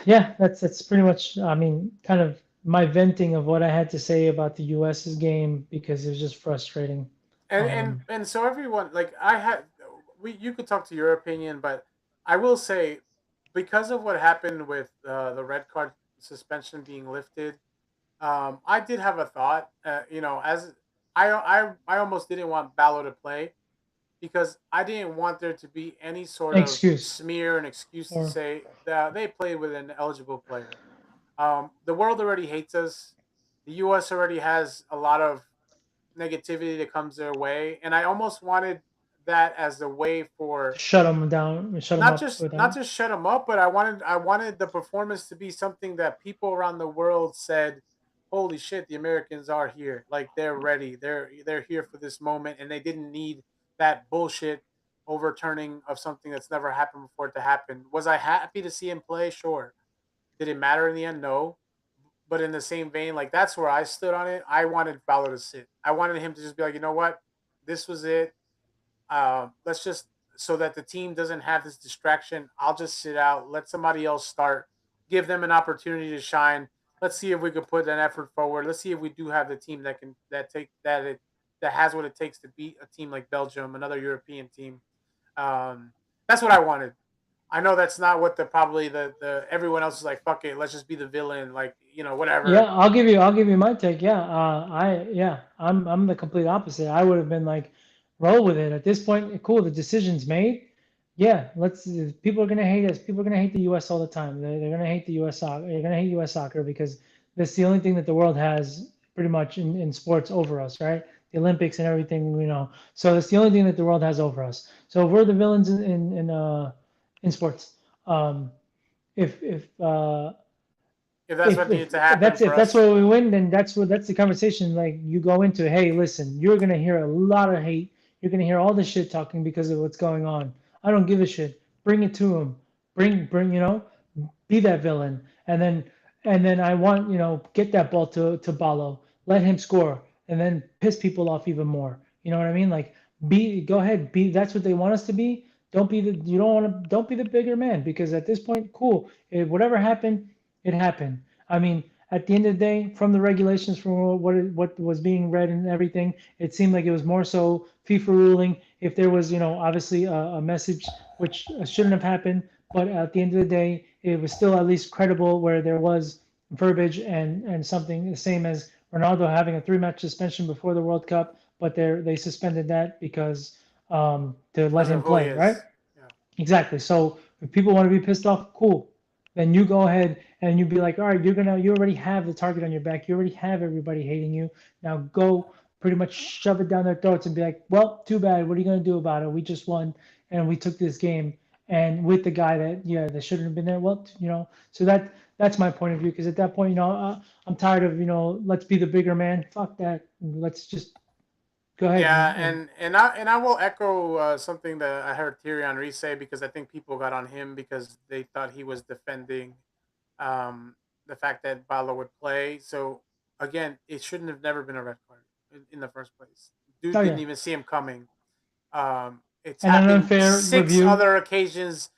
yeah, that's pretty much. I mean, kind of my venting of what I had to say about the U.S.'s game because it was just frustrating. Um, And so everyone like I had we you could talk to your opinion, but I will say because of what happened with the red card suspension being lifted, I did have a thought. As I almost didn't want Ballo to play because I didn't want there to be any sort of excuse smear and excuse to or say that they played with an eligible player. The world already hates us. The U.S. already has a lot of negativity that comes their way, and I almost wanted that as a way for shut them down, shut them up not without. just shut them up, but I wanted the performance to be something that people around the world said, "Holy shit, the Americans are here! Like they're ready. They're here for this moment, and they didn't need that bullshit overturning of something that's never happened before to happen." Was I happy to see him play? Sure. Did it matter in the end? No. But in the same vein, like that's where I stood on it. I wanted Fowler to sit. I wanted him to just be like, you know what, this was it. Let's just so that the team doesn't have this distraction. I'll just sit out. Let somebody else start. Give them an opportunity to shine. Let's see if we could put an effort forward. Let's see if we do have the team that can that take that it that has what it takes to beat a team like Belgium, another European team. Um, that's what I wanted. I know that's not what the probably the everyone else is like. Fuck it, let's just be the villain. Like Yeah, whatever. I'll give you my take. Yeah, I'm the complete opposite. I would have been like, roll with it. At this point, cool, the decision's made. Yeah, let's. People are gonna hate us. People are gonna hate the U.S. all the time. They're gonna hate the U.S. soccer. They're gonna hate U.S. soccer because that's the only thing that the world has pretty much in sports over us, right? The Olympics and everything, So that's the only thing that the world has over us. So if we're the villains in sports. If If that's what needed to happen if for that's us, where we win, then that's the conversation. Like you go into, hey, listen, you're gonna hear a lot of hate. You're gonna hear all the shit talking because of what's going on. I don't give a shit. Bring it to him. Bring. Be that villain, and then I want get that ball to Balo. Let him score, and then piss people off even more. You know what I mean? Like go ahead, be. That's what they want us to be. Don't be the you don't want to don't be the bigger man because at this point, cool. If whatever happened, it happened. I mean, at the end of the day, from the regulations, from what was being read and everything, it seemed like it was more so FIFA ruling. If there was, obviously a message which shouldn't have happened, but at the end of the day, it was still at least credible where there was verbiage and something the same as Ronaldo having a 3-match suspension before the World Cup, but they suspended that because to let because him of who he play, right? is. Yeah. Exactly. So if people want to be pissed off, cool. Then you go ahead and you be like, all right, you already have the target on your back. You already have everybody hating you. Now go pretty much shove it down their throats and be like, well, too bad. What are you gonna do about it? We just won and we took this game and with the guy that shouldn't have been there. Well, so That's my point of view. Because at that point, I'm tired of let's be the bigger man. Fuck that. Let's just go ahead Yeah, and and I will echo something that I heard Thierry Henry say, because I think people got on him because they thought he was defending um, the fact that Balo would play. So again, it shouldn't have never been a red card in the first place. Dude oh didn't yeah, even see him coming. It's and an happened unfair six review, other occasions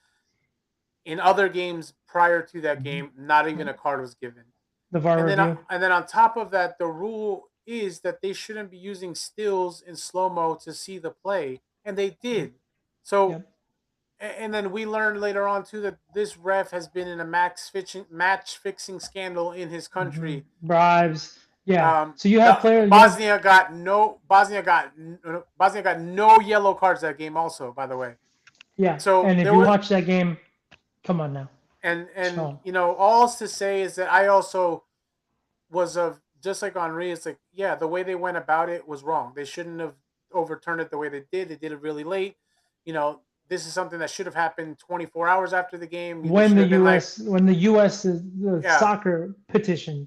in other games prior to that hmm game. Not even a card was given. the VAR review. And then on top of that, the rule is that they shouldn't be using stills in slow mo to see the play, and they Yep. did. So, Yep. and then we learned later on too that this ref has been in a match fixing scandal in his country. Bribes. Yeah. So you have The player. You have Bosnia got no yellow cards that game. Also, by the way, yeah. so And if there you were watch that game, come on now. and So all to say is that I also was of just like Henri. It's like, yeah, the way they went about it was wrong. They shouldn't have overturned it the way they did. They did it really late. You know, this is something that should have happened 24 hours after the game. They when should the have been like, U.S. the yeah. soccer petitioned.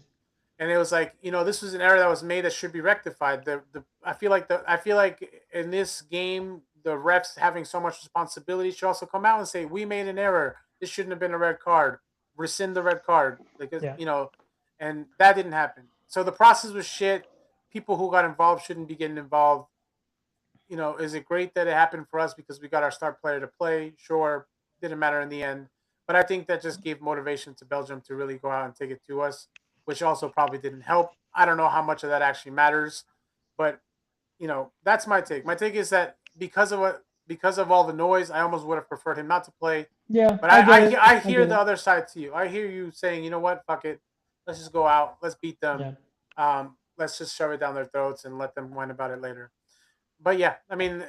And it was like, this was an error that was made that should be rectified. I feel like in this game, the refs having so much responsibility should also come out and say, we made an error. This shouldn't have been a red card. Rescind the red card. Like, Yeah. and that didn't happen. So the process was shit. People who got involved shouldn't be getting involved. Is it great that it happened for us because we got our star player to play? Sure, didn't matter in the end. But I think that just gave motivation to Belgium to really go out and take it to us, which also probably didn't help. I don't know how much of that actually matters, but that's my take. My take is that because of all the noise, I almost would have preferred him not to play. Yeah, But I get I it. I hear get the it. other side to you. I hear you saying, you know what, fuck it, let's just go out, let's beat them, Yeah. let's just shove it down their throats and let them whine about it later. But yeah, I mean,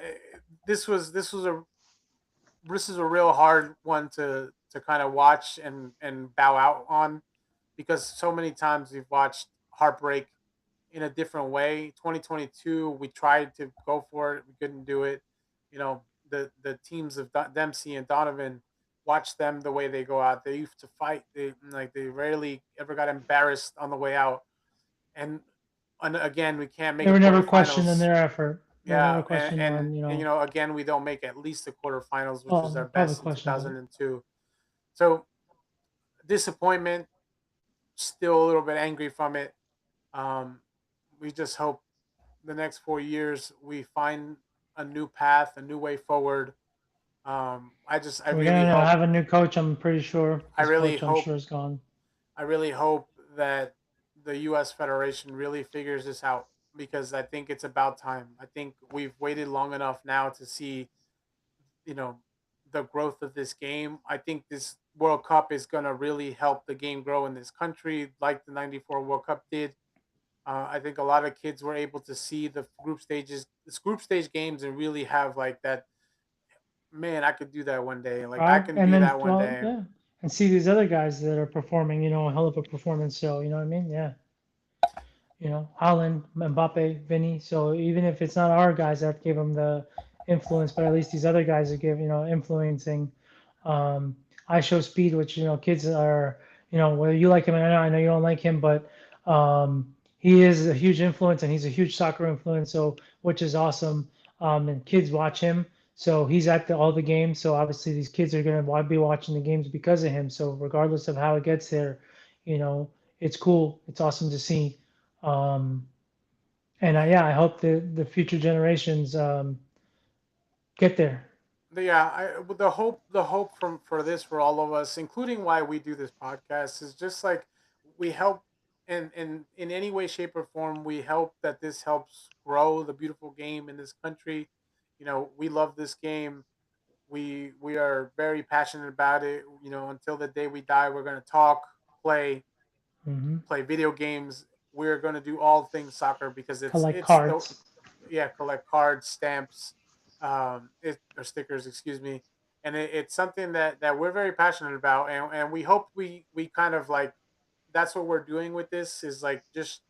this is a real hard one to kind of watch and bow out on, because so many times we've watched heartbreak in a different way. 2022, we tried to go for it, we couldn't do it. The teams of Dempsey and Donovan, watch them the way they go out. They used to fight. They rarely ever got embarrassed on the way out. And again, we can't make They a were never questioned in quarterfinals. their effort. They were never Yeah, questioned on again, we don't make at least the quarterfinals, which was our well, probably best in questioned it. 2002. So disappointment, still a little bit angry from it. Um, we just hope the next 4 years we find a new path, a new way forward. I We're really gonna hope, have a new coach. I'm pretty sure I this really coach, I'm hope, sure, is gone. I really hope that the U.S. Federation really figures this out, because I think it's about time. I think we've waited long enough now to see, you know, the growth of this game. I think this World Cup is going to really help the game grow in this country, like the '94 World Cup did. I think a lot of kids were able to see this group stage games, and really have like that. Man, I could do that one day. Like I Right? can And be then, that one well, day. yeah, and see these other guys that are performing, a hell of a performance. So, you know what I mean? Yeah. Holland, Mbappe, Vinny. So even if it's not our guys that gave them the influence, but at least these other guys that give, influencing. Um, I show speed, which kids are, whether you like him, and I know you don't like him, but he is a huge influence, and he's a huge soccer influence. So which is awesome. And kids watch him. So he's at all the games. So obviously these kids are gonna be watching the games because of him. So regardless of how it gets there, you know, it's cool. It's awesome to see. Um, and yeah, I hope the future generations get there. Yeah, the hope from for this for all of us, including why we do this podcast, is just like we help in any way, shape, or form. We hope that this helps grow the beautiful game in this country. We love this game. We are very passionate about it. Until the day we die, we're gonna talk, play, Hmm. play video games. We're gonna do all things soccer because Collect it's the cards. yeah, collect cards, stamps, or stickers, excuse me. And it's something that we're very passionate about, and we hope we kind of like that's what we're doing with this, is like just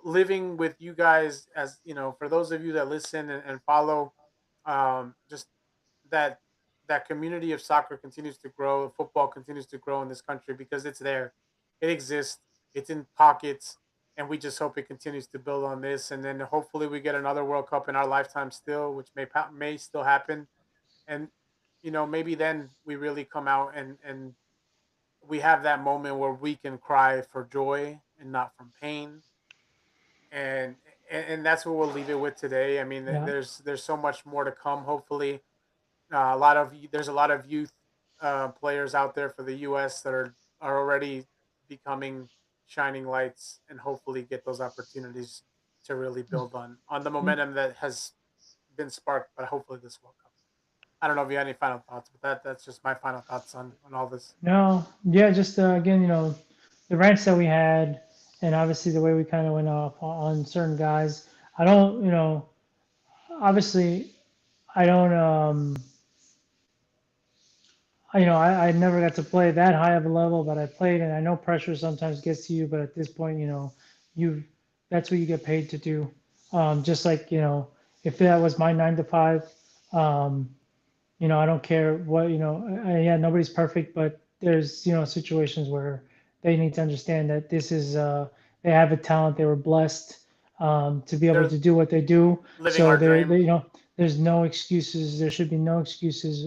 living with you guys, as for those of you that listen and follow, just that that community of soccer continues to grow, football continues to grow in this country because it's there, it exists, it's in pockets, and we just hope it continues to build on this, and then hopefully we get another World Cup in our lifetime still, which may still happen, and maybe then we really come out and we have that moment where we can cry for joy and not from pain, and and that's what we'll leave it with today. I mean, Yeah. there's so much more to come. Hopefully, a lot of there's a lot of youth players out there for the U.S. that are already becoming shining lights, and hopefully get those opportunities to really build on the Mm. momentum that has been sparked. But hopefully, this World Cup. I don't know if you had any final thoughts, but that's just my final thoughts on all this. No, yeah, just again, the rants that we had, and obviously the way we kind of went off on certain guys. I don't, obviously, I don't, I never got to play that high of a level, but I played, and I know pressure sometimes gets to you, but at this point, you, that's what you get paid to do. Just like, if that was my 9 to 5, um, I don't care what, yeah, nobody's perfect, but there's, situations where they need to understand that this is, they have a talent, they were blessed, to be able They're to do what they do. living So our dream. there's no excuses. There should be no excuses.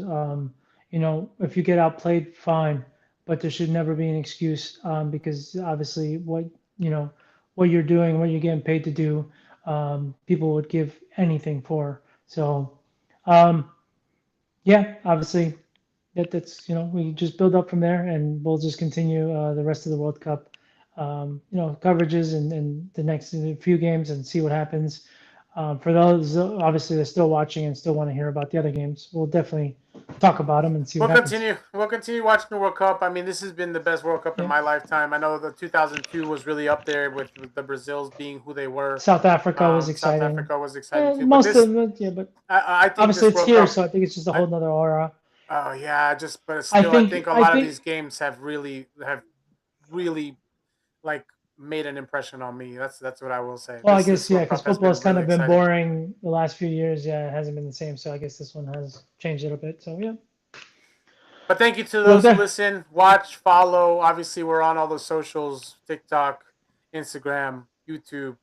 If you get outplayed, fine, but there should never be an excuse, because obviously you know, what you're doing, what you're getting paid to do, people would give anything for. So, um, yeah, obviously that's we just build up from there, and we'll just continue the rest of the World Cup, coverages and the next few games and see what happens. For those obviously they're still watching and still want to hear about the other games, we'll definitely talk about them and see what We'll happens. continue. We'll continue watching the World Cup. I mean, this has been the best World Cup in Yeah, my lifetime. I know the 2002 was really up there with the Brazils being who they were. South Africa was South exciting. Africa was exciting too, but Most this of it, yeah, but I think obviously this it's World here, Cup. so I think it's just a I, whole nother aura. oh yeah, just but I still, I think think a I lot of think these games have really like made an impression on me. That's what I will say. Well, I This guess, yeah, World because Cup has football been has kind really of been exciting. boring the last few years. Yeah, it hasn't been the same. So I guess this one has changed it a bit. So yeah. But thank you to Well, those who there. listen, watch, follow. Obviously, we're on all the socials: TikTok, Instagram, YouTube.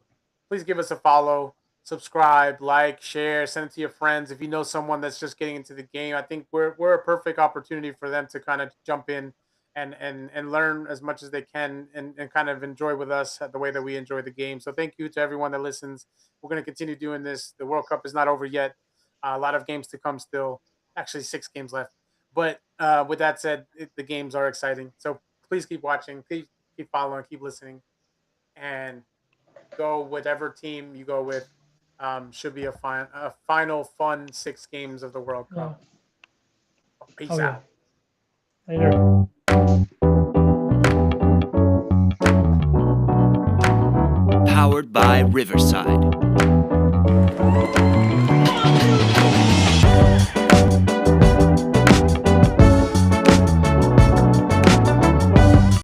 Please give us a follow, subscribe, like, share, send it to your friends. If you know someone that's just getting into the game, I think we're a perfect opportunity for them to kind of jump in and learn as much as they can and kind of enjoy with us the way that we enjoy the game. So thank you to everyone that listens. We're going to continue doing this. The World Cup is not over yet. A lot of games to come still. Actually, 6 games left. But with that said, the games are exciting. So please keep watching, please keep following, keep listening, and go whatever team you go with. Should be a final fun 6 games of the World Yeah. Cup. Peace Oh yeah. out. Later. Powered by Riverside.